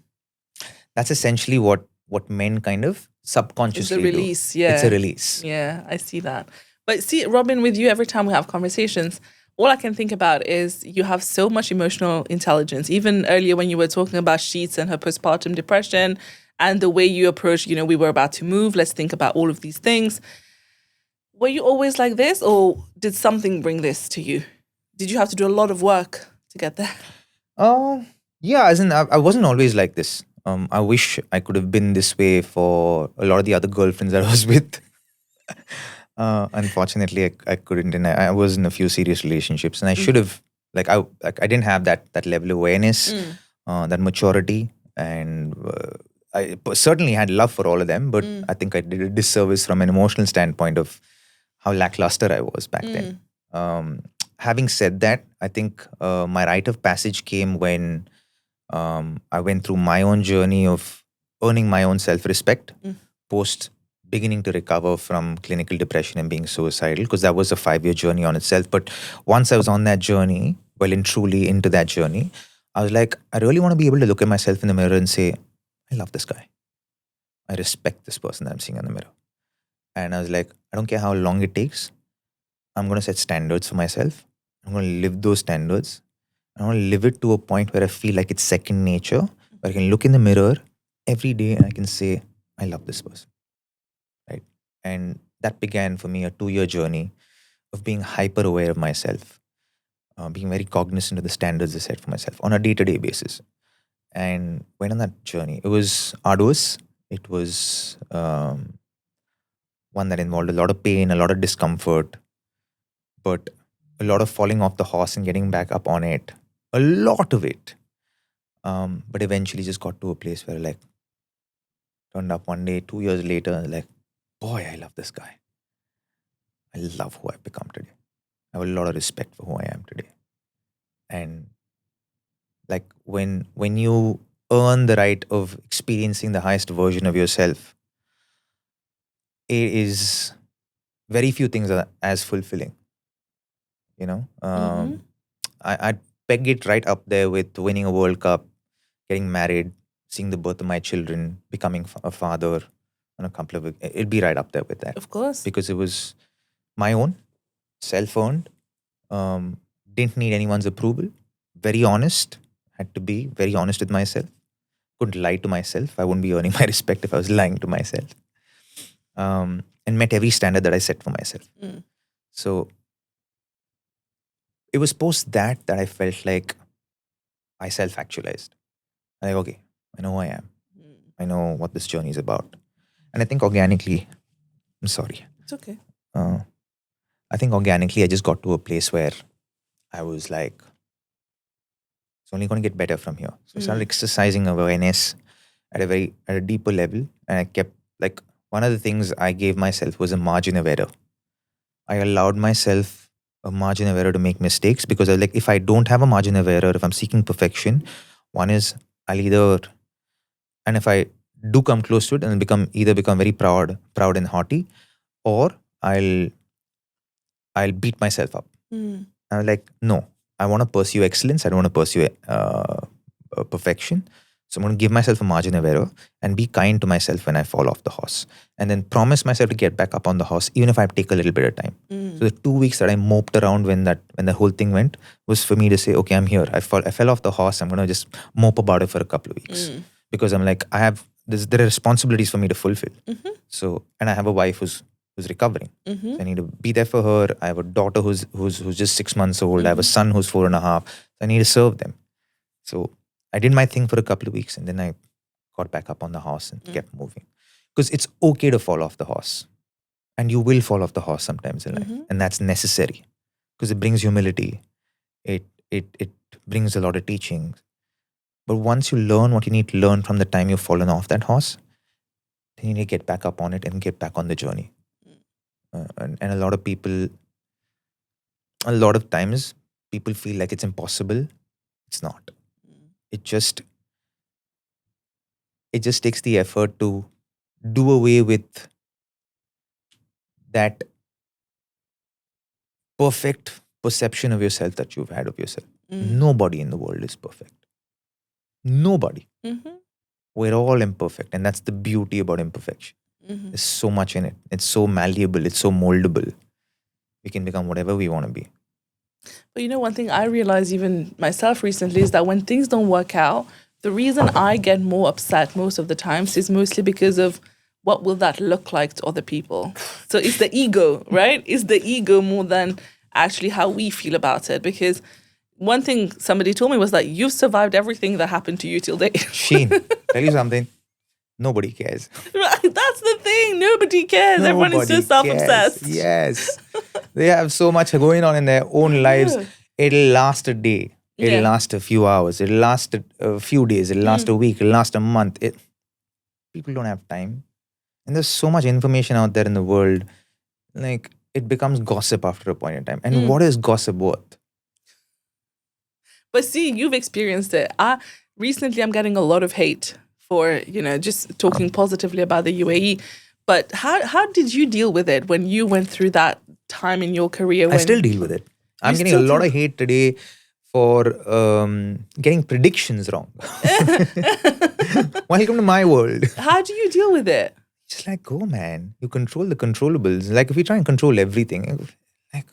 A: That's essentially what men kind of
B: It's
A: subconsciously
B: the
A: do.
B: release. Yeah.
A: It's a release.
B: Yeah, I see that. But see, Robin, with you, every time we have conversations, all I can think about is you have so much emotional intelligence. Even earlier when you were talking about Sheets and her postpartum depression and the way you approach, we were about to move, let's think about all of these things. Were you always like this, or did something bring this to you? Did you have to do a lot of work to get there?
A: Oh, yeah. As in, I wasn't always like this. I wish I could have been this way for a lot of the other girlfriends that I was with. Unfortunately, I couldn't, and I was in a few serious relationships, and I should have. I didn't have that level of awareness, that maturity, and certainly had love for all of them. But I think I did a disservice from an emotional standpoint of how lackluster I was back then. Having said that, I think my rite of passage came when I went through my own journey of earning my own self-respect post beginning to recover from clinical depression and being suicidal, because that was a 5-year journey on itself. But once I was on that journey, well and truly into that journey, I was like, I really want to be able to look at myself in the mirror and say, I love this guy. I respect this person that I'm seeing in the mirror. And I was like, I don't care how long it takes. I'm going to set standards for myself. I'm going to live those standards. I want to live it to a point where I feel like it's second nature, where I can look in the mirror every day and I can say, I love this person. Right. And that began for me a 2-year journey of being hyper aware of myself, being very cognizant of the standards I set for myself on a day-to-day basis. And went on that journey. It was arduous. It was one that involved a lot of pain, a lot of discomfort, but a lot of falling off the horse and getting back up on it. A lot of it. But eventually just got to a place where like turned up one day, 2 years later, like, boy, I love this guy. I love who I've become today. I have a lot of respect for who I am today. And like when you earn the right of experiencing the highest version of yourself, it is very few things are as fulfilling. You know, I'd peg it right up there with winning a World Cup, getting married, seeing the birth of my children, becoming a father on a couple of. It'd be right up there with that.
B: Of course.
A: Because it was my own, self-earned, didn't need anyone's approval, very honest, had to be very honest with myself, couldn't lie to myself. I wouldn't be earning my respect if I was lying to myself. And met every standard that I set for myself. So it was post that I felt like I self-actualized. Like, okay, I know who I am. I know what this journey is about. And I think organically, I'm sorry.
B: It's okay.
A: I think organically I just got to a place where I was like, it's only going to get better from here. So I started exercising awareness at a deeper level. And I kept like, one of the things I gave myself was a margin of error. I allowed myself a margin of error to make mistakes, because I was like, if I don't have a margin of error, if I'm seeking perfection, one is I'll either, and if I do come close to it, and become very proud and haughty, or I'll beat myself up. I was like, no, I want to pursue excellence. I don't want to pursue perfection. So I'm going to give myself a margin of error and be kind to myself when I fall off the horse, and then promise myself to get back up on the horse, even if I take a little bit of time. So the 2 weeks that I moped around when the whole thing went was for me to say, okay, I'm here. I fell off the horse. I'm going to just mope about it for a couple of weeks, because I'm like, there are responsibilities for me to fulfill. So, and I have a wife who's recovering. So I need to be there for her. I have a daughter who's just 6 months old. I have a son who's 4.5. So I need to serve them. So I did my thing for a couple of weeks, and then I got back up on the horse and kept moving. Because it's okay to fall off the horse. And you will fall off the horse sometimes in life. And that's necessary. Because it brings humility. It brings a lot of teaching. But once you learn what you need to learn from the time you've fallen off that horse, then you need to get back up on it and get back on the journey. And a lot of people a lot of times people feel like it's impossible. It's not. It just takes the effort to do away with that perfect perception of yourself that you've had of yourself. Nobody in the world is perfect. Nobody.
B: Mm-hmm.
A: We're all imperfect, and that's the beauty about imperfection. There's so much in it. It's so malleable. It's so moldable. We can become whatever we want to be.
B: But one thing I realized even myself recently is that when things don't work out, the reason I get more upset most of the times is mostly because of what will that look like to other people. So it's the ego, right? It's the ego more than actually how we feel about it. Because one thing somebody told me was that you've survived everything that happened to you till date.
A: Sheen, tell you something. Nobody cares.
B: Right, that's the thing. Nobody cares. Everyone is so
A: Nobody cares.
B: self-obsessed.
A: Yes. They have so much going on in their own lives.
B: Yeah.
A: It'll last a day. It'll
B: Yeah.
A: last a few hours. It'll last a few days. It'll last a week. It'll last a month. People don't have time. And there's so much information out there in the world. Like, it becomes gossip after a point in time. And what is gossip worth?
B: But see, you've experienced it. Recently I'm getting a lot of hate for, just talking positively about the UAE. But how did you deal with it when you went through that time in your career?
A: I still deal with it. I'm getting a
B: still
A: lot of hate today for getting predictions wrong. Welcome to my world.
B: How do you deal with it?
A: Just like, go, man. You control the controllables. Like, if you try and control everything, like,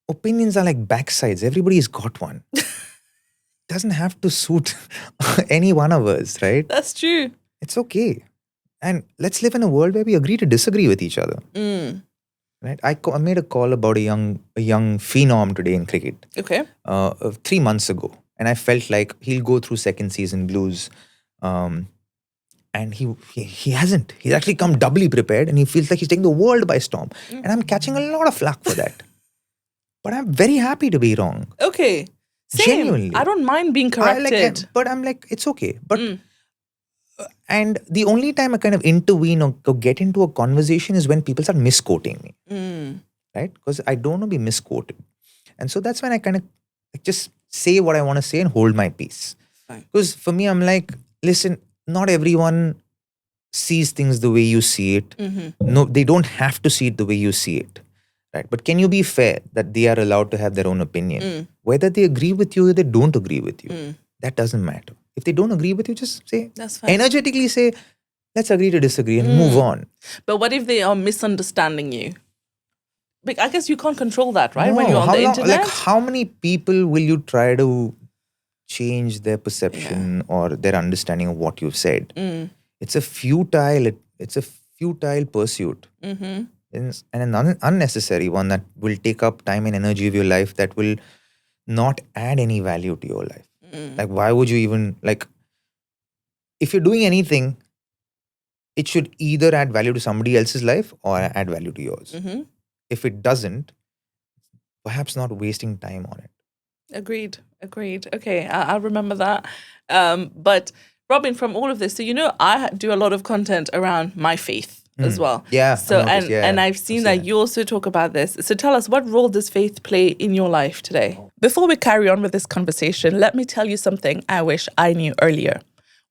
A: opinions are like backsides. Everybody's got one. Doesn't have to suit any one of us, right?
B: That's true.
A: It's okay. And let's live in a world where we agree to disagree with each other. Right? I made a call about a young phenom today in cricket.
B: Okay.
A: 3 months ago. And I felt like he'll go through second season blues. And he hasn't. He's actually come doubly prepared, and he feels like he's taking the world by storm. And I'm catching a lot of flack for that. But I'm very happy to be wrong.
B: Okay. Same.
A: Genuinely.
B: I don't mind being corrected.
A: But I'm like, it's okay. But and the only time I kind of intervene or get into a conversation is when people start misquoting me. Right? Because I don't want to be misquoted. And so that's when I kind of just say what I want to say and hold my peace. Because for me, I'm like, listen, not everyone sees things the way you see it. No, they don't have to see it the way you see it. Right? But can you be fair that they are allowed to have their own opinion? Whether they agree with you or they don't agree with you, that doesn't matter. If they don't agree with you, just say,
B: that's fine.
A: Energetically say, let's agree to disagree and move on.
B: But what if they are misunderstanding you? But I guess you can't control that, right?
A: No,
B: When you're on the internet?
A: Like, how many people will you try to change their perception or their understanding of what you've said? It's a futile pursuit. And an unnecessary one that will take up time and energy of your life that will not add any value to your life. Like, why would you even, like, if you're doing anything, it should either add value to somebody else's life or add value to yours. If it doesn't, perhaps not wasting time on it.
B: Agreed. Okay, I'll remember that. But Robin, from all of this, so I do a lot of content around my faith as well.
A: Yeah.
B: So and I've seen that you also talk about this. So tell us, what role does faith play in your life today? Before we carry on with this conversation, let me tell you something I wish I knew earlier.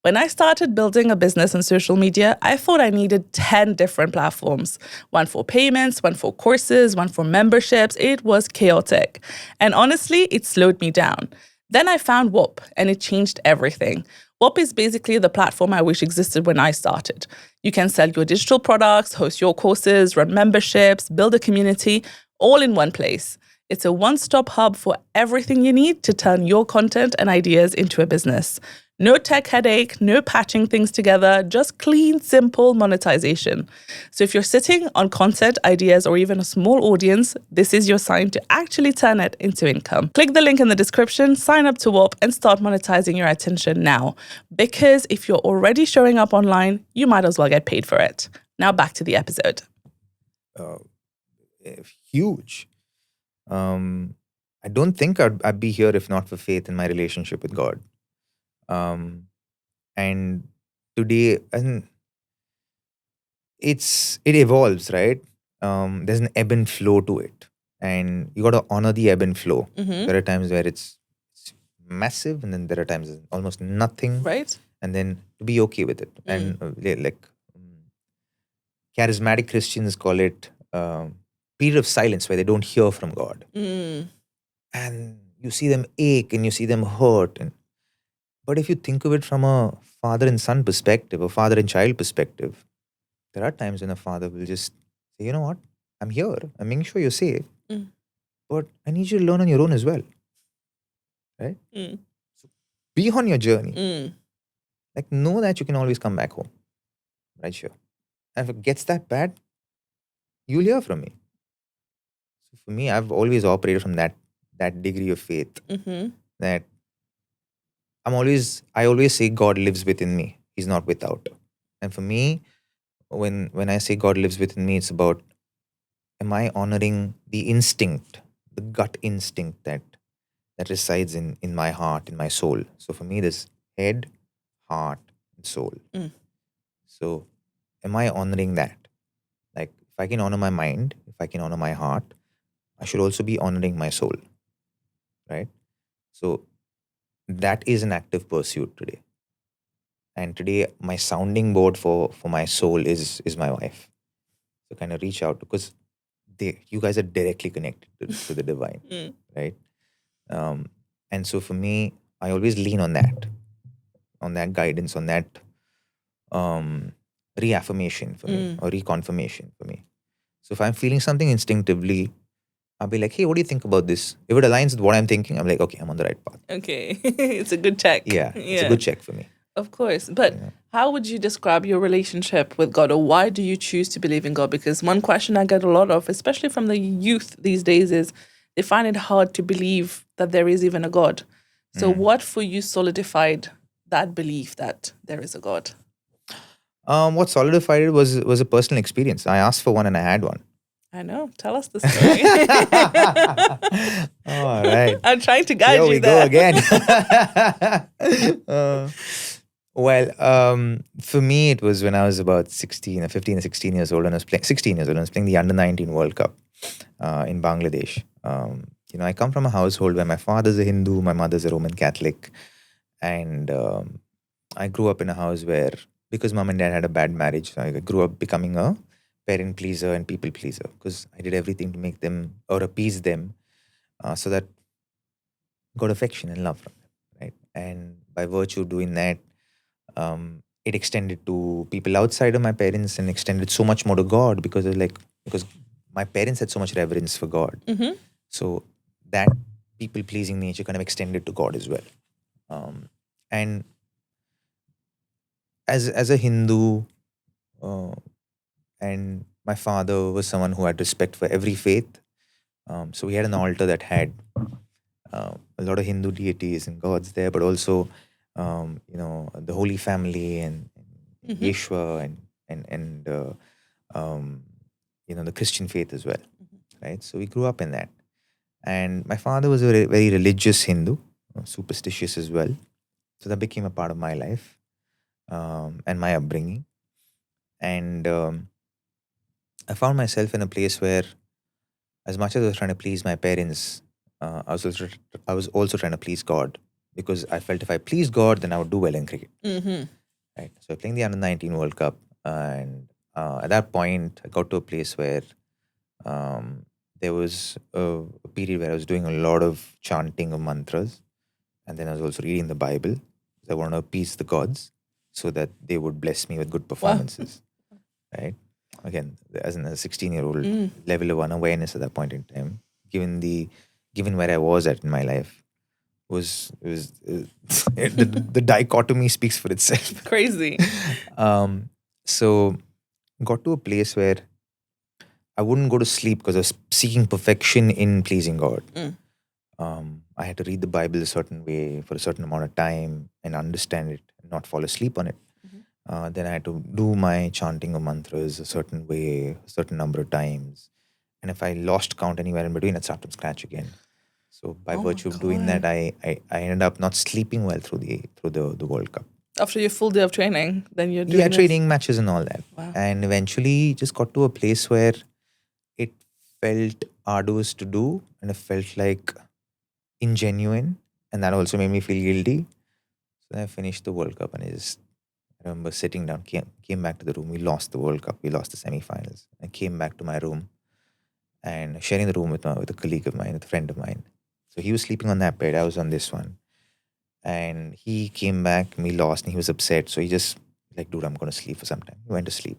B: When I started building a business on social media, I thought I needed 10 different platforms. One for payments, one for courses, one for memberships. It was chaotic. And honestly, it slowed me down. Then I found Whop, and it changed everything. Whop is basically the platform I wish existed when I started. You can sell your digital products, host your courses, run memberships, build a community, all in one place. It's a one-stop hub for everything you need to turn your content and ideas into a business. No tech headache, no patching things together, just clean, simple monetization. So if you're sitting on content, ideas, or even a small audience, this is your sign to actually turn it into income. Click the link in the description, sign up to Whop, and start monetizing your attention now. Because if you're already showing up online, you might as well get paid for it. Now back to the episode.
A: Huge. I don't think I'd be here if not for faith in my relationship with God. And today, and it evolves, right? There's an ebb and flow to it. and you got to honor the ebb and flow. There are times where it's massive, and then there are times it's almost nothing,
B: Right.
A: and then to be okay with it. And charismatic Christians call it period of silence where they don't hear from God, and you see them ache and you see them hurt. But if you think of it from a father and son perspective, or father and child perspective, there are times when a father will just say, you know what, I'm here, I'm making sure you're safe, but I need you to learn on your own as well, right? So be on your journey. Like, know that you can always come back home, right? Sure. And if it gets that bad, you'll hear from me. So for me, I've always operated from that degree of faith, that I always say God lives within me. He's not without. And for me, when I say God lives within me, it's about, am I honoring the instinct, the gut instinct that resides in my heart, in my soul. So for me, there's head, heart, and soul. So am I honoring that? Like, if I can honor my mind, if I can honor my heart, I should also be honoring my soul, right? So that is an active pursuit today. And today, my sounding board for my soul is my wife. So kind of reach out, because you guys are directly connected to the divine, right? And so for me, I always lean on that guidance, on that reaffirmation for me, or reconfirmation for me. So if I'm feeling something instinctively, I'll be like, hey, what do you think about this? If it aligns with what I'm thinking, I'm like, okay, I'm on the right path.
B: Okay. It's a good check.
A: Yeah, it's a good check for me.
B: Of course. But how would you describe your relationship with God, or why do you choose to believe in God? Because one question I get a lot of, especially from the youth these days, is they find it hard to believe that there is even a God. So what for you solidified that belief that there is a God?
A: What solidified it was a personal experience. I asked for one and I had one.
B: I know. Tell us the story.
A: All right.
B: I'm trying to guide
A: Here
B: you
A: we
B: there.
A: go again. For me, it was when I was about 16 or 15 or 16 years old, and I was playing 16 years old, and I was playing the Under-19 World Cup in Bangladesh. I come from a household where my father's a Hindu, my mother's a Roman Catholic, and I grew up in a house where, because mom and dad had a bad marriage, I grew up becoming a parent pleaser and people pleaser, because I did everything to make them or appease them, so that got affection and love from them, right? And by virtue of doing that, it extended to people outside of my parents, and extended so much more to God, because my parents had so much reverence for God. So that people pleasing nature kind of extended to God as well. And as a Hindu, and my father was someone who had respect for every faith. So we had an altar that had a lot of Hindu deities and gods there, but also the Holy Family and Yeshua and the Christian faith as well, right? So we grew up in that, and my father was a very, very religious Hindu, superstitious as well. So that became a part of my life and my upbringing, and I found myself in a place where, as much as I was trying to please my parents, I was also trying to please God, because I felt if I pleased God, then I would do well in cricket. Right. So playing the Under-19 World Cup, and at that point, I got to a place where there was a period where I was doing a lot of chanting of mantras, and then I was also reading the Bible. I wanted to appease the gods so that they would bless me with good performances. Right. Again, as a 16-year-old, level of unawareness at that point in time, given where I was at in my life, the dichotomy speaks for itself.
B: Crazy.
A: So got to a place where I wouldn't go to sleep because I was seeking perfection in pleasing God. I had to read the Bible a certain way for a certain amount of time and understand it and not fall asleep on it. Then I had to do my chanting of mantras a certain way, a certain number of times. And if I lost count anywhere in between, I'd start from scratch again. So by virtue of doing that, I ended up not sleeping well through the World Cup.
B: After your full day of training, then you're doing
A: training, matches and all that.
B: Wow.
A: And eventually just got to a place where it felt arduous to do, and it felt like ingenuine, and that also made me feel guilty. So I finished the World Cup, and I remember sitting down, came back to the room. We lost the World Cup, we lost the semi-finals. I came back to my room and sharing the room with a colleague of mine, with a friend of mine. So he was sleeping on that bed, I was on this one. And he came back, and we lost, and he was upset. So he just like, dude, I'm going to sleep for some time. He went to sleep.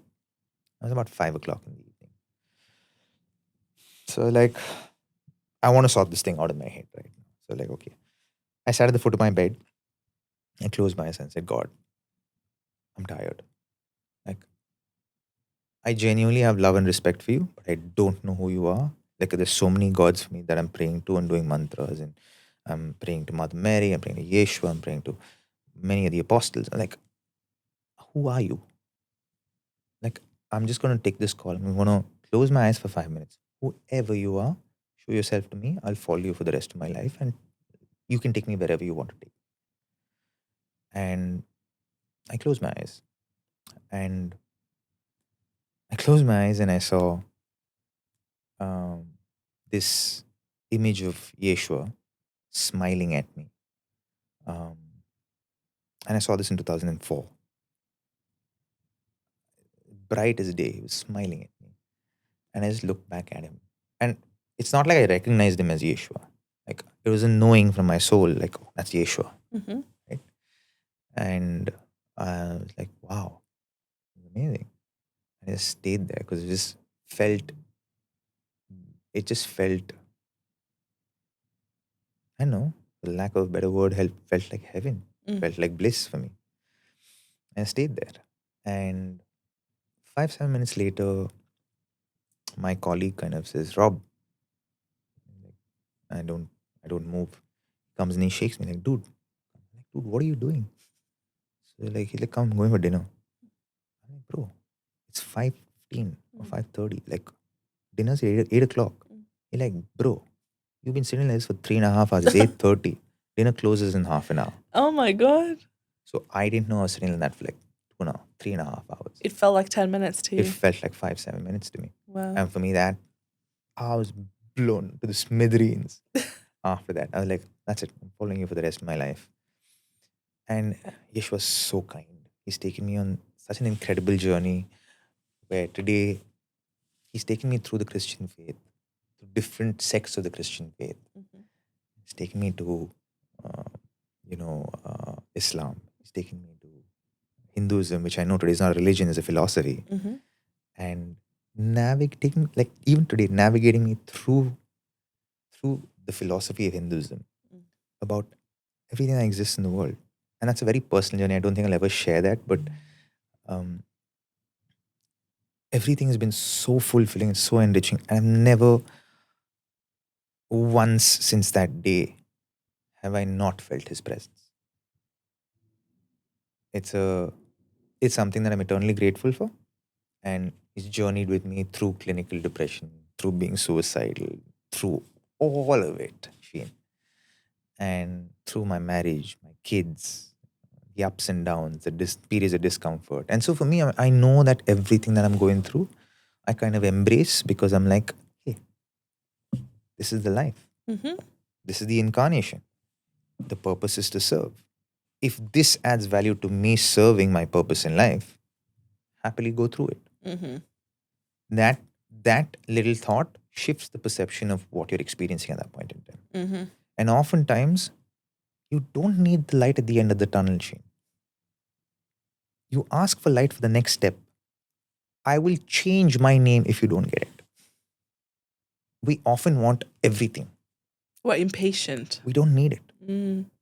A: It was about 5 o'clock in the evening. So like, I want to sort this thing out of my head right now. So like, okay. I sat at the foot of my bed and closed my eyes and said, God, I'm tired. Like, I genuinely have love and respect for you, but I don't know who you are. Like, there's so many gods for me that I'm praying to and doing mantras, and I'm praying to Mother Mary, I'm praying to Yeshua, I'm praying to many of the apostles. Like, who are you? Like, I'm just going to take this call. I'm going to close my eyes for 5 minutes. Whoever you are, show yourself to me. I'll follow you for the rest of my life, and you can take me wherever you want to take. And I closed my eyes. And I closed my eyes and I saw this image of Yeshua smiling at me. And I saw this in 2004. Bright as day, he was smiling at me. And I just looked back at him. And it's not like I recognized him as Yeshua. Like, it was a knowing from my soul, like, oh, that's Yeshua.
B: Mm-hmm.
A: Right? And I was like, wow, it's amazing. And I just stayed there because it just felt, I don't know, for lack of a better word, felt like heaven, felt like bliss for me. And I stayed there. And 5-7 minutes later, my colleague kind of says, Rob, I don't move. He comes and he shakes me like, dude, what are you doing? So like, he's like, come, I'm going for dinner. I'm like, bro, it's 5:15 or 5:30. Like, dinner's 8 o'clock. He's like, bro, you've been sitting like this for 3.5 hours. It's 8:30. Dinner closes in half an hour.
B: Oh my God.
A: So I didn't know I was sitting like that for like 3.5 hours.
B: It felt like 10 minutes to you.
A: It felt like 5-7 minutes to me.
B: Wow.
A: And for me, that I was blown to the smithereens. After that, I was like, that's it. I'm following you for the rest of my life. And Yesh was so kind. He's taken me on such an incredible journey where today he's taken me through the Christian faith, to different sects of the Christian faith. He's taken me to, Islam. He's taken me to Hinduism, which I know today is not a religion, is a philosophy. And navigating, like even today, navigating me through the philosophy of Hinduism about everything that exists in the world. And that's a very personal journey. I don't think I'll ever share that, but everything has been so fulfilling and so enriching. And I've never once since that day have I not felt his presence. It's something that I'm eternally grateful for. And he's journeyed with me through clinical depression, through being suicidal, through all of it, Sheen. And through my marriage, my kids, the ups and downs, the periods of discomfort. And so for me, I know that everything that I'm going through, I kind of embrace because I'm like, hey, this is the life. This is the incarnation. The purpose is to serve. If this adds value to me serving my purpose in life, happily go through it. That little thought shifts the perception of what you're experiencing at that point in time. And oftentimes, you don't need the light at the end of the tunnel, Shane. You ask for light for the next step. I will change my name if you don't get it. We often want everything.
B: We're impatient.
A: We don't need it.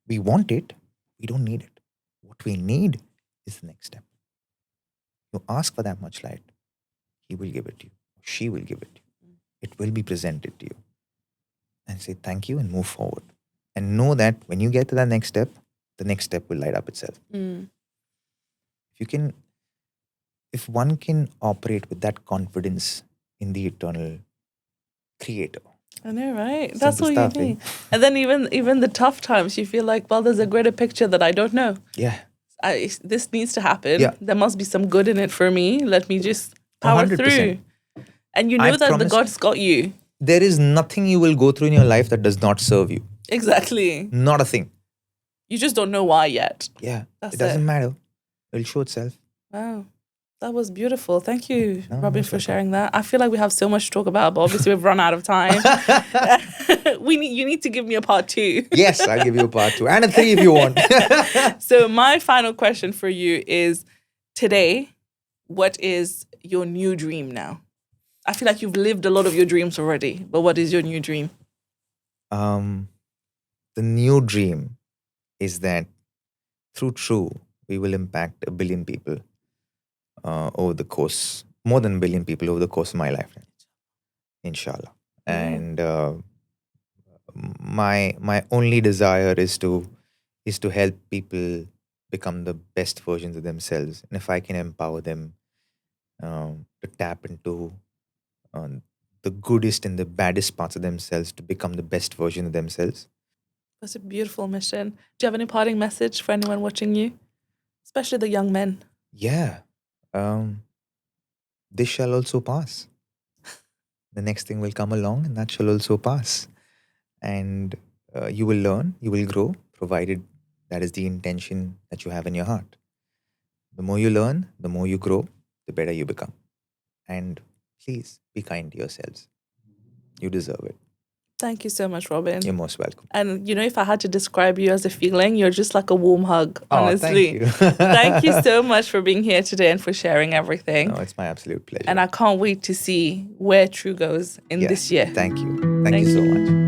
A: We want it. We don't need it. What we need is the next step. You ask for that much light, he will give it to you. She will give it to you. It will be presented to you. And say thank you and move forward. And know that when you get to that next step, the next step will light up itself. If one can operate with that confidence in the eternal creator.
B: I know, right?
A: Simple
B: That's all
A: stuff,
B: you need. And then even the tough times, you feel like, well, there's a greater picture that I don't know.
A: Yeah.
B: This needs to happen.
A: Yeah.
B: There must be some good in it for me. Let me just power
A: 100%.
B: through. And you know that the
A: promised-
B: God's got you.
A: there is nothing you will go through in your life that does not serve you.
B: Exactly.
A: Not a thing.
B: You just don't know why yet.
A: Yeah.
B: That's
A: It doesn't matter. It'll show itself.
B: Wow. That was beautiful. Thank you,
A: No,
B: Robin,
A: most
B: for
A: welcome.
B: sharing that. I feel like we have so much to talk about, but obviously we've run out of time. You need to give me a part 2.
A: Yes, I'll give you a part 2 and a 3 if you want.
B: So my final question for you is, today, what is your new dream now? I feel like you've lived a lot of your dreams already, but what is your new dream?
A: The new dream is that through True, we will impact 1 billion people over the course, more than 1 billion people over the course of my lifetime, inshallah. And my only desire is to help people become the best versions of themselves. And if I can empower them to tap into the goodest and the baddest parts of themselves to become the best version of themselves.
B: That's a beautiful mission. Do you have any parting message for anyone watching you? Especially the young men.
A: Yeah. This shall also pass. The next thing will come along and that shall also pass. And you will learn, you will grow, provided that is the intention that you have in your heart. The more you learn, the more you grow, the better you become. And please be kind to yourselves. You deserve it.
B: Thank you so much, Robin.
A: You're most welcome.
B: And if I had to describe you as a feeling, you're just like a warm hug, honestly.
A: Oh, thank you.
B: Thank you so much for being here today and for sharing everything.
A: No, it's my absolute pleasure.
B: And I can't wait to see where True goes in this year.
A: Thank you. Thank you so much.